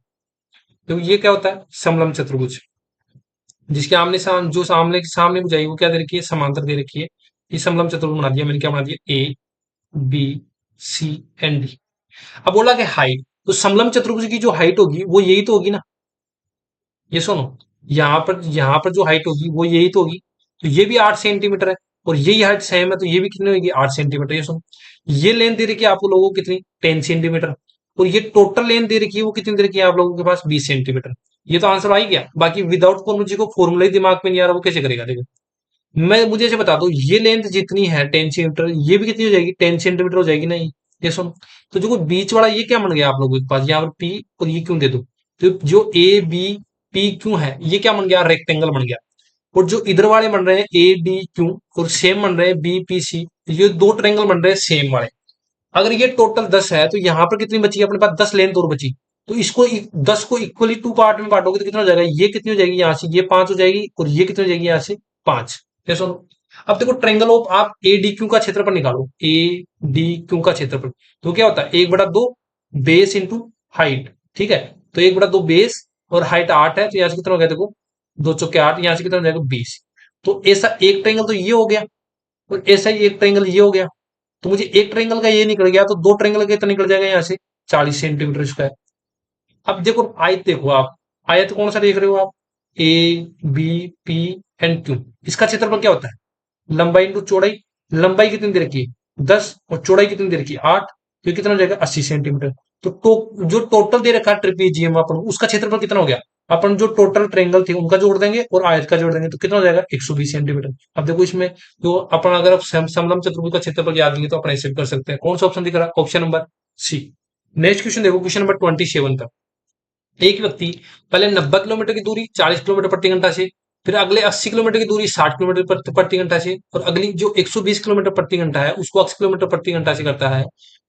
S1: तो ये क्या होता है, समलंब चतुर्भुज, जिसके आमने सामने जो सामने सामने बुझाई वो क्या दे रखी है, समांतर दे रखी है। ये समलंब चतुर्भुज बना दिया मैंने, क्या बना दिया, A B C and D. अब बोला कि हाइट, तो समलंब चतुर्भुज की जो हाइट होगी वो यही तो होगी ना। ये सुनो, यहाँ पर जो हाइट होगी वो यही तो होगी। तो ये भी 8 सेंटीमीटर है और यही हाइट सेम है, तो ये भी कितनी होगी, 8 सेंटीमीटर। ये सुनो, ये लेंथ दे रखी है आप लोगों को कितनी, 10 सेंटीमीटर, और ये टोटल लेंथ दे रखी है वो कितनी दे रखी है आप लोगों के पास, 20 सेंटीमीटर। ये तो आंसर आ ही गया। बाकी विदाउट फॉर्मूला, मुझे को फॉर्मूला ही दिमाग में नहीं आ रहा, वो कैसे करेगा? देखो, मैं मुझे ऐसे बता दो, ये लेंथ जितनी है 10 सेंटीमीटर, ये भी कितनी हो जाएगी, 10 सेंटीमीटर हो जाएगी ना ये सुनो। तो जो बीच वाला ये क्या बन गया आप लोगों के पास, यहाँ पर पी और ये क्यों दे दो। तो जो ए बी पी क्यों है, ये क्या बन गया, रेक्टेंगल बन गया। और जो इधर वाले बन रहे हैं ए डी क्यू और सेम बन रहे हैं बी पी सी, ये दो ट्रायंगल बन रहे हैं सेम वाले। अगर ये टोटल 10 है तो यहाँ पर कितनी बची अपने पास, 10 लेंथ और बची। तो इसको 10 को इक्वली 2 पार्ट में बांटोगे तो कितना हो जाएगा, ये कितनी हो जाएगी यहाँ से, ये 5 हो जाएगी, और ये कितनी हो जाएगी यहाँ से 5। ये सुनो, अब देखो ट्रायंगल ऑफ आप ए डी क्यू का क्षेत्रफल निकालो, ए डी क्यू का क्षेत्रफल। तो क्या होता है, 1/2 बेस इंटू हाइट। ठीक है, तो 1/2 बेस और हाइट 8 है, तो यहाँ से कितना हो गया देखो, 2 × 8, यहाँ से कितना हो जाएगा 20। तो ऐसा एक ट्रायंगल तो ये हो गया, और ऐसा ही एक ट्रायंगल ये हो गया। तो मुझे एक ट्रायंगल का ये निकल गया, तो दो ट्रायंगल का कितना निकल जाएगा यहाँ से, 40 सेंटीमीटर स्क्वायर। अब देखो आयत, देखो आप आयत कौन सा देख रहे हो आप, A B P and Q. इसका क्षेत्रफल क्या होता है, लंबाई इंटू चौड़ाई। लंबाई कितनी दे रखी है 10 और चौड़ाई कितनी दे रखी है 8, तो ये कितना हो जाएगा 80 सेंटीमीटर। जो टोटल दे रखा है ट्रिपेजियम अपन उसका क्षेत्रफल कितना हो गया, अपन जो टोटल ट्रायंगल थे उनका जोड़ देंगे और आयत का जोड़ देंगे तो कितना हो जाएगा 120 सेंटीमीटर। अब देखो इसमें जो अपन अगर समलंब चतुर्भुज का क्षेत्रफल याद नहीं तो अपन ऐसे भी कर सकते हैं। कौन सा ऑप्शन दिख रहा है, option number C. Next question देखो, क्वेश्चन नंबर 27 का। एक व्यक्ति पहले 90 किलोमीटर की दूरी 40 किलोमीटर प्रति घंटा से, फिर अगले 80 किलोमीटर की दूरी 60 किलोमीटर प्रति घंटा से, और अगली जो 120 किलोमीटर प्रति घंटा है उसको 80 किलोमीटर प्रति घंटा से करता है।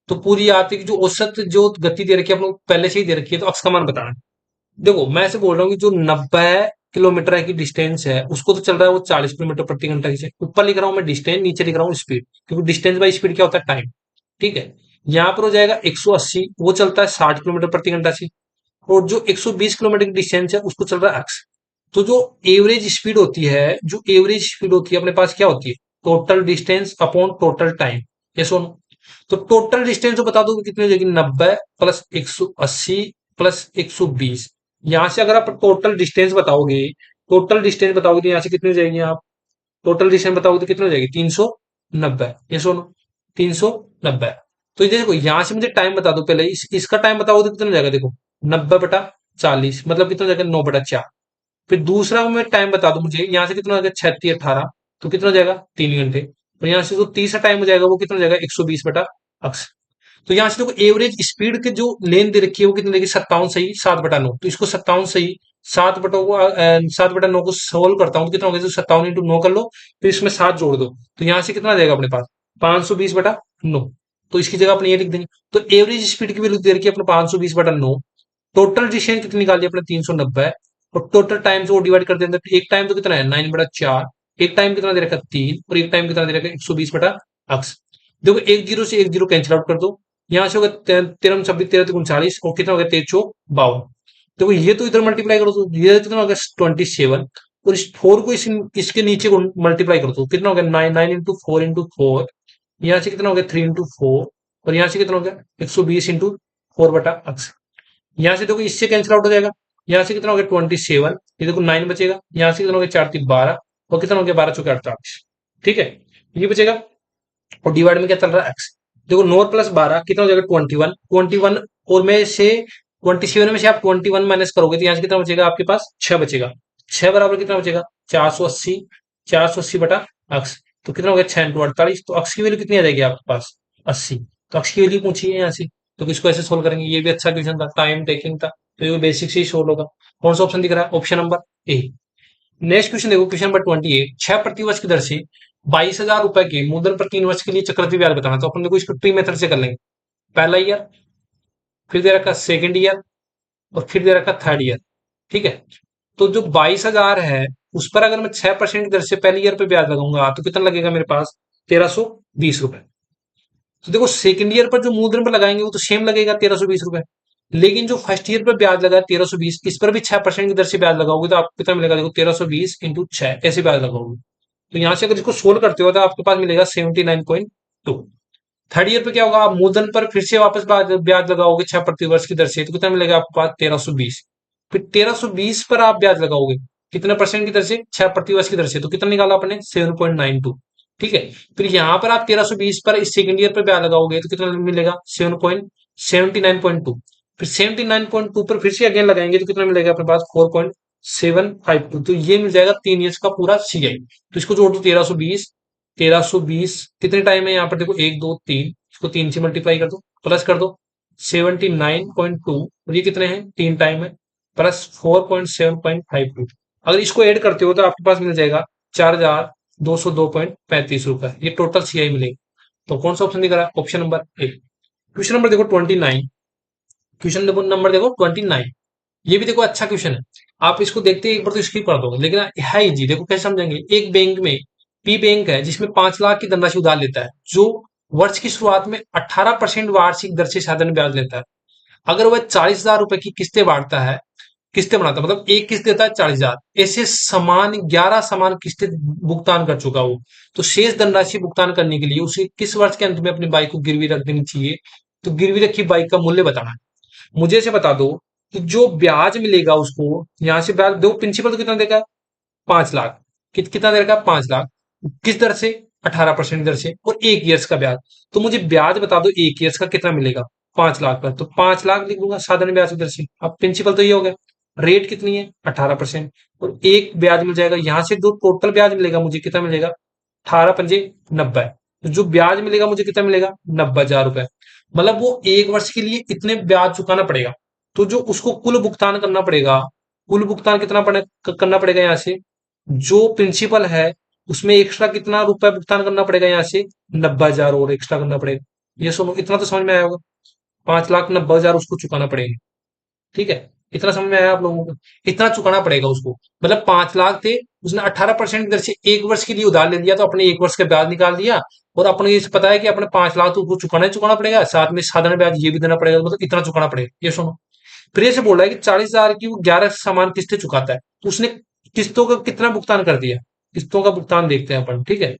S1: तो पूरी यात्री की जो औसत जो गति दे रखी है, अपने पहले से ही दे रखी है, तो अक्स का मान बताना है। देखो मैं ऐसे बोल रहा हूँ कि जो 90 किलोमीटर की डिस्टेंस है उसको तो चल रहा है वो 40 किलोमीटर प्रति घंटा से। ऊपर लिख रहा हूँ मैं डिस्टेंस, नीचे लिख रहा हूँ स्पीड, क्योंकि डिस्टेंस बाई स्पीड क्या होता है, टाइम। ठीक है, यहाँ पर हो जाएगा 180, वो चलता है 60 किलोमीटर प्रति घंटा से, और जो 120 किलोमीटर की डिस्टेंस है उसको चल रहा है एक्स। तो जो एवरेज स्पीड होती है, जो एवरेज स्पीड होती है अपने पास क्या होती है, total distance upon total time. ये सुनो, तो टोटल डिस्टेंस तो बता दो कि कितनी हो जाएगी, 90 प्लस 180 प्लस 120। यहां से अगर आप टोटल डिस्टेंस बताओगे तो यहाँ से कितनी हो जाएगी, आप टोटल डिस्टेंस बताओगे तो कितनी हो जाएगी, 390। ये सुनो, 390। तो ये देखो यहाँ से मुझे टाइम बता दो पहले, इसका टाइम बताओगे तो कितना हो जाएगा, देखो 90/40 मतलब कितना हो जाएगा, 9/4। फिर दूसरा में टाइम बता दो मुझे, यहाँ से कितना हो जाएगा 36 18, तो कितना हो जाएगा 3 घंटे। और यहाँ से जो तीसरा टाइम हो जाएगा वो कितना हो जाएगा 120/80। तो यहाँ से देखो एवरेज स्पीड के जो लेन दे रखी है वो कितनी देगी, 57 सही 7/9। तो इसको 57 सही 7/9 को सोल्व करता हूँ तो कितना होगा, 57 × 9 कर लो, फिर इसमें 7 जोड़ दो, तो यहाँ से कितना आ जाएगा अपने पास 520/9। तो इसकी जगह अपने ये लिख देंगे। तो एवरेज स्पीड की वैल्यू दे रखी है अपने 520/9, टोटल डिस्टेंस कितनी निकाली अपने 390, और टोटल टाइम से वो डिवाइड कर देंगे। तो एक टाइम तो कितना है 9/4, एक टाइम कितना दे रखा है 3, और एक टाइम कितना दे रखा है 120/x। देखो एक जीरो से एक जीरो कैंसिल आउट कर दो, यहाँ से होगा 13×26 और कितना हो गया 23×52। देखो ये तो इधर मल्टीप्लाई करो तो ये कितना हो गया 27, और इस 4 को इसके नीचे को मल्टीप्लाई करो तो कितना हो गया 9 9 × 4 × 4, यहाँ से कितना हो गया 3 × 4, और यहाँ से कितना हो गया 120 इंटू 4/x। यहाँ से देखो इससे कैंसिल आउट हो जाएगा। यहाँ से कितना हो गया 27, ये देखो 9 बचेगा। यहाँ से कितना हो गया 4×3 12, और कितना हो गया 12×4 = 48। ठीक है, ये बचेगा। और डिवाइड में क्या चल रहा है एक्स। देखो 9 + 12 कितना हो जाएगा 21, 21 और में से 27 में से आप 21 माइनस करोगे तो यहाँ से कितना बचेगा आपके पास 6 बचेगा। 6 बराबर कितना बचेगा 480, 480/x। तो कितना हो गया 6×48। तो अक्स की वैल्यू कितनी आ जाएगी आपके पास 80। तो अक्स की वैल्यू पूछी है यहाँ से, तो इसको ऐसे सोल्व करेंगे। ये भी अच्छा क्वेश्चन था, टाइम टेकिंग था, तो ये बेसिक से ही सोल्व होगा। कौन सा ऑप्शन दिख रहा है ऑप्शन नंबर ए। नेक्स्ट क्वेश्चन देखो, क्वेश्चन नंबर 28। 6 प्रतिवर्ष की दर से 22,000 रुपए के मूलधन पर 3 वर्ष के लिए चक्रवृद्धि ब्याज बताना। तो अपन देखो इसको ट्री मेथड से कर लेंगे। पहला ईयर, फिर दे रखा सेकेंड ईयर, और फिर दे रखा थर्ड ईयर। ठीक है, तो जो 22,000 है उस पर अगर मैं 6% की दर से पहले ईयर पे ब्याज लगाऊंगा तो कितना लगेगा मेरे पास 1,320 रुपए। तो देखो सेकंड ईयर पर जो मूलधन पर लगाएंगे वो तो सेम लगेगा 1,320 रुपए, लेकिन जो फर्स्ट ईयर पर ब्याज लगा 1,320, इस पर भी 6% की दर से ब्याज लगाओगे तो आपको कितना मिलेगा, देखो 1,320 × 6 ऐसे ब्याज लगाओगे। तो यहां से अगर इसको सोल्व करते हो तो आपके पास मिलेगा 79.2। थर्ड ईयर पे क्या होगा, आप मूलधन पर फिर से वापस ब्याज लगाओगे 6 प्रतिवर्ष की दर से, तो कितना मिलेगा आपके पास 1,320। फिर 1,320 पर आप ब्याज लगाओगे कितने परसेंट की दर से, 6 प्रतिवर्ष की दर से, तो कितना निकाला आपने 7.92। ठीक है, फिर यहाँ पर आप 1,320 पर इस सेकंड ईयर पर ब्याज लगाओगे तो कितना मिलेगा 79.2। फिर 79.2 पर फिर से अगेन लगाएंगे तो कितना मिलेगा अपने पास 4.752। तो ये मिल जाएगा 3 ईयर्स का पूरा सीआई। तो इसको जोड़ दो 1,320, 1,320 कितने टाइम है यहाँ पर देखो 1 2 3, इसको 3 से मल्टीप्लाई कर दो, प्लस कर दो 79.2, और ये कितने हैं 3 टाइम है, प्लस 4.752। अगर इसको ऐड करते हो तो आपके पास मिल जाएगा 4,202.35 रुपए, ये टोटल सीआई मिलेगी। तो कौन सा ऑप्शन दिख रहा है option number A. Question number देखो 29। क्वेश्चन नंबर देखो 29, ये भी देखो अच्छा क्वेश्चन है। आप इसको देखते एक बार तो स्किप कर दोगे, लेकिन है इजी। देखो कैसे समझेंगे। एक बैंक में पी बैंक है जिसमें 5 लाख की धनराशि उधार लेता है, जो वर्ष की शुरुआत में 18% वार्षिक दर से साधारण ब्याज लेता है। अगर वह 40,000 रुपए की किस्तें बांटता है, किस्तें बनाता है, मतलब एक किस्त देता है 40,000, ऐसे समान 11 समान किस्तें भुगतान कर चुका वो, तो शेष धनराशि भुगतान करने के लिए उसे किस वर्ष के अंत में अपनी बाइक को गिरवी रख देनी चाहिए। तो गिरवी रखी बाइक का मूल्य बताना है। मुझे से बता दो कि जो ब्याज मिलेगा उसको, यहां से ब्याज दो, प्रिंसिपल तो कितना देगा 5 लाख, कितना दे रखा 5 लाख, किस दर से 18% दर से, और 1 ईयर्स का ब्याज। तो मुझे ब्याज बता दो 1 ईयर्स का कितना मिलेगा 5 लाख पर, तो 5 लाख लिख दूंगा साधारण ब्याज की दर से। अब प्रिंसिपल तो ये हो गया, रेट कितनी है 18%, और एक ब्याज मिल जाएगा। यहां से जो टोटल ब्याज मिलेगा मुझे कितना मिलेगा 18×5 = 90। तो जो ब्याज मिलेगा मुझे कितना मिलेगा 90,000 रुपए। मतलब वो 1 वर्ष के लिए इतने ब्याज चुकाना पड़ेगा। तो जो उसको कुल भुगतान करना पड़ेगा, कुल भुगतान कितना करना पड़ेगा यहाँ से, जो प्रिंसिपल है उसमें एक्स्ट्रा कितना रुपए भुगतान करना पड़ेगा यहाँ से 90,000 और एक्स्ट्रा करना पड़ेगा। ये सुनो, इतना तो समझ में आया होगा। 5,90,000 उसको चुकाना पड़ेगा। ठीक है, इतना समझ में आया आप लोगों को। इतना चुकाना पड़ेगा उसको, मतलब 5 लाख थे, उसने 18% दर से 1 वर्ष के लिए उधार ले लिया, तो अपने 1 वर्ष का ब्याज निकाल दिया। और अपने ये पता है कि अपने 5 लाख तो उसको चुकाना ही चुकाना पड़ेगा, साथ में साधारण ब्याज ये भी देना पड़ेगा, मतलब इतना चुकाना पड़ेगा। ये सुनो, फिर ये से बोल रहा है कि 40,000 की वो 11 समान किस्तें चुकाता है, तो उसने किस्तों का कितना भुगतान कर दिया। किस्तों का भुगतान देखते हैं अपन। ठीक है,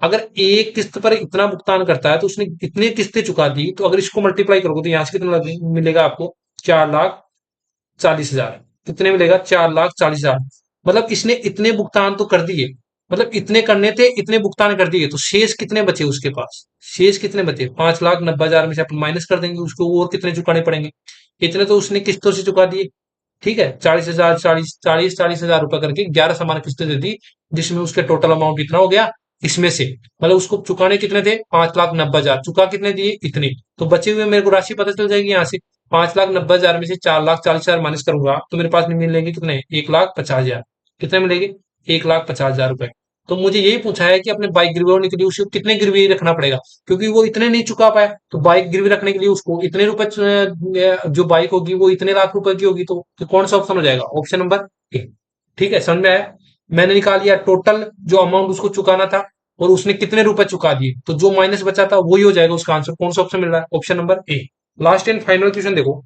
S1: अगर एक किस्त पर इतना भुगतान करता है तो उसने कितनी किस्तें चुका दी, तो अगर इसको मल्टीप्लाई करोगे तो यहाँ से कितना मिलेगा आपको 4,40,000। कितने मिलेगा 4,40,000। मतलब इसने इतने भुगतान तो कर दिए, मतलब इतने करने थे, इतने भुगतान कर दिए, तो शेष कितने बचे उसके पास, शेष कितने बचे 5,90,000 में से अपन माइनस कर देंगे उसको, और कितने चुकाने पड़ेंगे, इतने तो उसने किस्तों से चुका दिए। ठीक है, 40,000, 40,000 रुपए करके 11 समान किस्तें दे दी, जिसमें उसके टोटल अमाउंट कितना हो गया इसमें से, मतलब उसको चुकाने कितने थे 5,90,000, चुका कितने दिए इतने, तो बचे हुए मेरे को राशि पता चल जाएगी यहाँ से। 5,90,000 में से 4,40,000 माइनस करूंगा तो मेरे पास मिलेंगे कितने 1,50,000। कितने मिलेंगे 1,50,000 रुपए। तो मुझे यही पूछा है कि अपने बाइक गिरवी होने के लिए उसको कितने गिरवी रखना पड़ेगा, क्योंकि वो इतने नहीं चुका पाया, तो बाइक गिरवी रखने के लिए उसको इतने रुपए जो बाइक होगी वो इतने लाख रुपए की होगी। तो कौन सा ऑप्शन हो जाएगा ऑप्शन नंबर ए। ठीक है, समझ में आया। मैंने निकाल लिया टोटल जो अमाउंट उसको चुकाना था, और उसने कितने रुपए चुका दिए, तो जो माइनस बचा था वही हो जाएगा उसका आंसर। कौन सा ऑप्शन मिल रहा है option number A. Last and final question देखो।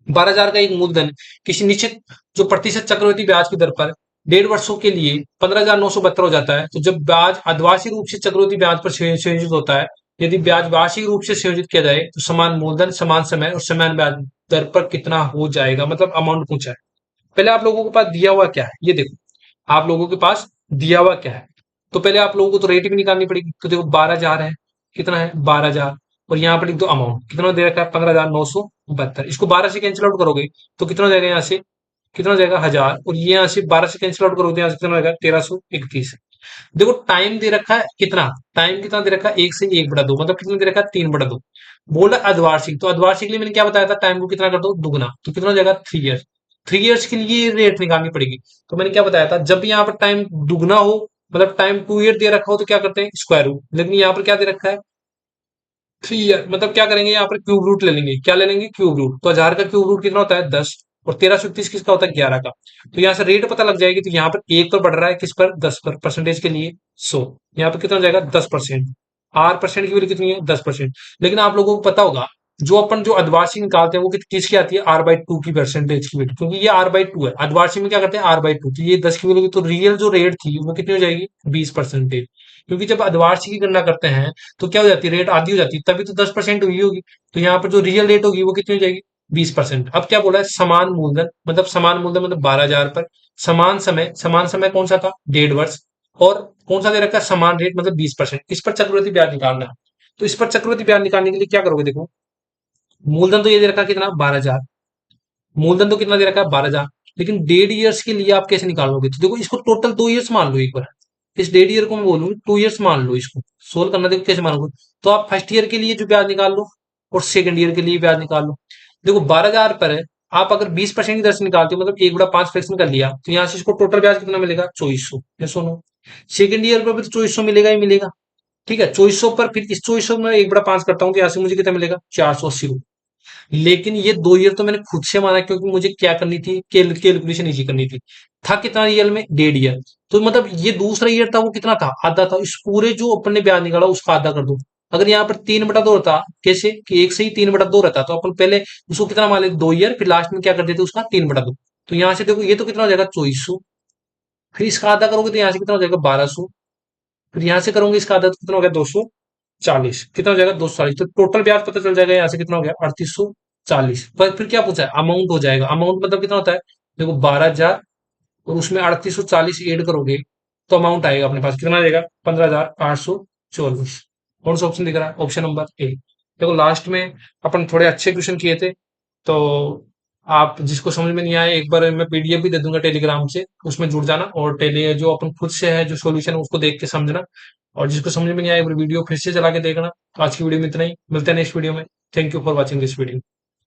S1: 12,000 का एक मूलधन किसी निश्चित जो प्रतिशत चक्रवृद्धि ब्याज की दर पर 1.5 वर्षों के लिए 15,972 हो जाता है, तो जब ब्याज आदिवासी रूप से चक्रवृद्धि ब्याज पर संयोजित होता है, यदि ब्याज वार्षिक रूप से संयोजित किया जाए तो समान मूलधन, समान समय और समान ब्याज दर पर कितना हो जाएगा, मतलब अमाउंट पूछा है। पहले आप लोगों के पास दिया हुआ क्या है, ये देखो, आप लोगों के पास दिया हुआ क्या है। तो पहले आप लोगों को तो रेट भी निकालनी पड़ेगी। तो देखो 12,000 है, कितना है 12,000, और यहाँ पर लिख दो अमाउंट, कितना दे रखा है 15,972। इसको 12 से कैंसिल आउट करोगे तो कितना हो जाएगा, यहाँ से कितना हो जाएगा 1000, और ये यहाँ से 12 से कैंसिल आउट करोगे तो यहाँ से कितना हो जाएगा 1331। देखो टाइम दे रखा है कितना, टाइम कितना दे रखा है 1 से 1/2, मतलब कितना दे रखा है 3/2। बोला अर्धवार्षिक, तो अर्धवार्षिक के लिए मैंने क्या बताया था, टाइम को कितना कर दो दुगना, तो कितना हो जाएगा 3 ईयर। 3 ईयर्स के लिए रेट निकालनी पड़ेगी। तो मैंने क्या बताया था, जब भी यहाँ पर टाइम दुगना हो, मतलब टाइम 2 ईयर दे रखा हो तो क्या करते हैं स्क्वायर रूट, लेकिन यहाँ पर क्या दे रखा है 3 ईयर, मतलब क्या करेंगे यहाँ पर क्यूब रूट ले लेंगे। क्या ले लेंगे क्यूब रूट, तो 1000 का क्यूब रूट कितना होता है 10, और 1331 किसका होता है 11 का। तो यहाँ से रेट पता लग जाएगी। तो यहाँ पर एक तो बढ़ रहा है किस पर 10 पर, परसेंटेज के लिए 100, यहाँ पर कितना हो जाएगा 10%। आर परसेंट की वैल्यू कितनी है 10%। लेकिन आप लोगों को पता होगा जो अपन जो अर्धवार्षिक निकालते हैं वो किसकी आती है R/2 की परसेंटेज की वैल्यू, क्योंकि ये R/2 है। अर्धवार्षिक में क्या करते हैं R/2, तो ये 10 की वैल्यू, तो रियल जो रेट थी वो कितनी हो जाएगी 20%। क्योंकि जब अर्धवार्षिक की गणना करते हैं तो क्या हो जाती है रेट आधी हो जाती है, तभी तो 10% हुई होगी। तो यहाँ पर जो रियल रेट होगी वो कितनी हो जाएगी 20%। अब क्या बोला है समान मूलधन, मतलब समान मूलधन मतलब 12,000 पर समान समय, समान समय कौन सा था 1.5 वर्ष, और कौन सा दे रखा है समान रेट मतलब 20%। इस पर चक्रवृद्धि ब्याज निकालना है। तो इस पर चक्रवृद्धि ब्याज निकालने के लिए क्या करोगे, देखो मूलधन तो ये दे रखा है कितना 12,000, मूलधन तो कितना दे रखा है 12,000, लेकिन 1.5 ईयर्स के लिए आप कैसे निकालोगे। तो देखो इसको टोटल 2 ईयर्स मान लो एक बार, इस 1.5 ईयर को मैं बोलूँ 2 ईयर्स मान लो, इसको सोल्व करना देखो कैसे मानोगे। तो आप फर्स्ट ईयर के लिए जो ब्याज निकाल लो और सेकंड ईयर के लिए ब्याज निकाल लो। देखो 12,000 पर है, आप अगर 20% की दर से निकालते हो, मतलब 1/5 फ्रैक्शन कर लिया, तो यहाँ से इसको टोटल ब्याज कितना मिलेगा 2400। ये सुनो, सेकंड ईयर पर भी तो 2400 मिलेगा ही मिलेगा। ठीक है 2400 पर फिर इस 2400 में 1/5 करता हूँ तो यहाँ से मुझे कितना मिलेगा 480। लेकिन ये 2 ईयर तो मैंने खुद से माना क्योंकि मुझे क्या करनी थी कैलकुलेशन इजी करनी थी। था कितना ईयर में 1.5 ईयर, तो मतलब ये दूसरा ईयर था वो कितना था आधा था। इस पूरे जो अपन ने ब्याज निकाला उसका आधा कर दो। अगर यहाँ पर 3/2 रहता, कैसे कि एक से ही 3/2 रहता, तो अपन पहले उसको कितना मान लेते 2 ईयर, फिर लास्ट में क्या कर देते उसका 3/2। तो यहाँ से देखो ये तो कितना हो जाएगा 2400, फिर इसका आधा करोगे तो यहाँ से कितना हो जाएगा 1200, फिर यहाँ से करोगे इसका आधा तो कितना हो गया 240, कितना हो जाएगा 240। तो टोटल ब्याज पता चल जाएगा यहाँ से कितना हो गया 3840। पर फिर क्या पूछा है अमाउंट हो जाएगा, अमाउंट मतलब कितना होता है देखो 12,000 और उसमें 3840 ऐड करोगे तो अमाउंट आएगा अपने पास कितना आ जाएगा 15,824। कौन सा ऑप्शन दिख रहा है ऑप्शन नंबर ए। देखो लास्ट में अपन थोड़े अच्छे क्वेश्चन किए थे, तो आप जिसको समझ में नहीं आए एक बार मैं पीडीएफ भी दे दूंगा टेलीग्राम से, उसमें जुड़ जाना और टेली जो अपन खुद से है जो सॉल्यूशन है उसको देख के समझना। और जिसको समझ में नहीं आए वो वीडियो फिर से चला के देखना। तो आज की वीडियो में इतना ही, मिलते हैं नेक्स्ट वीडियो में। Thank you for watching this video.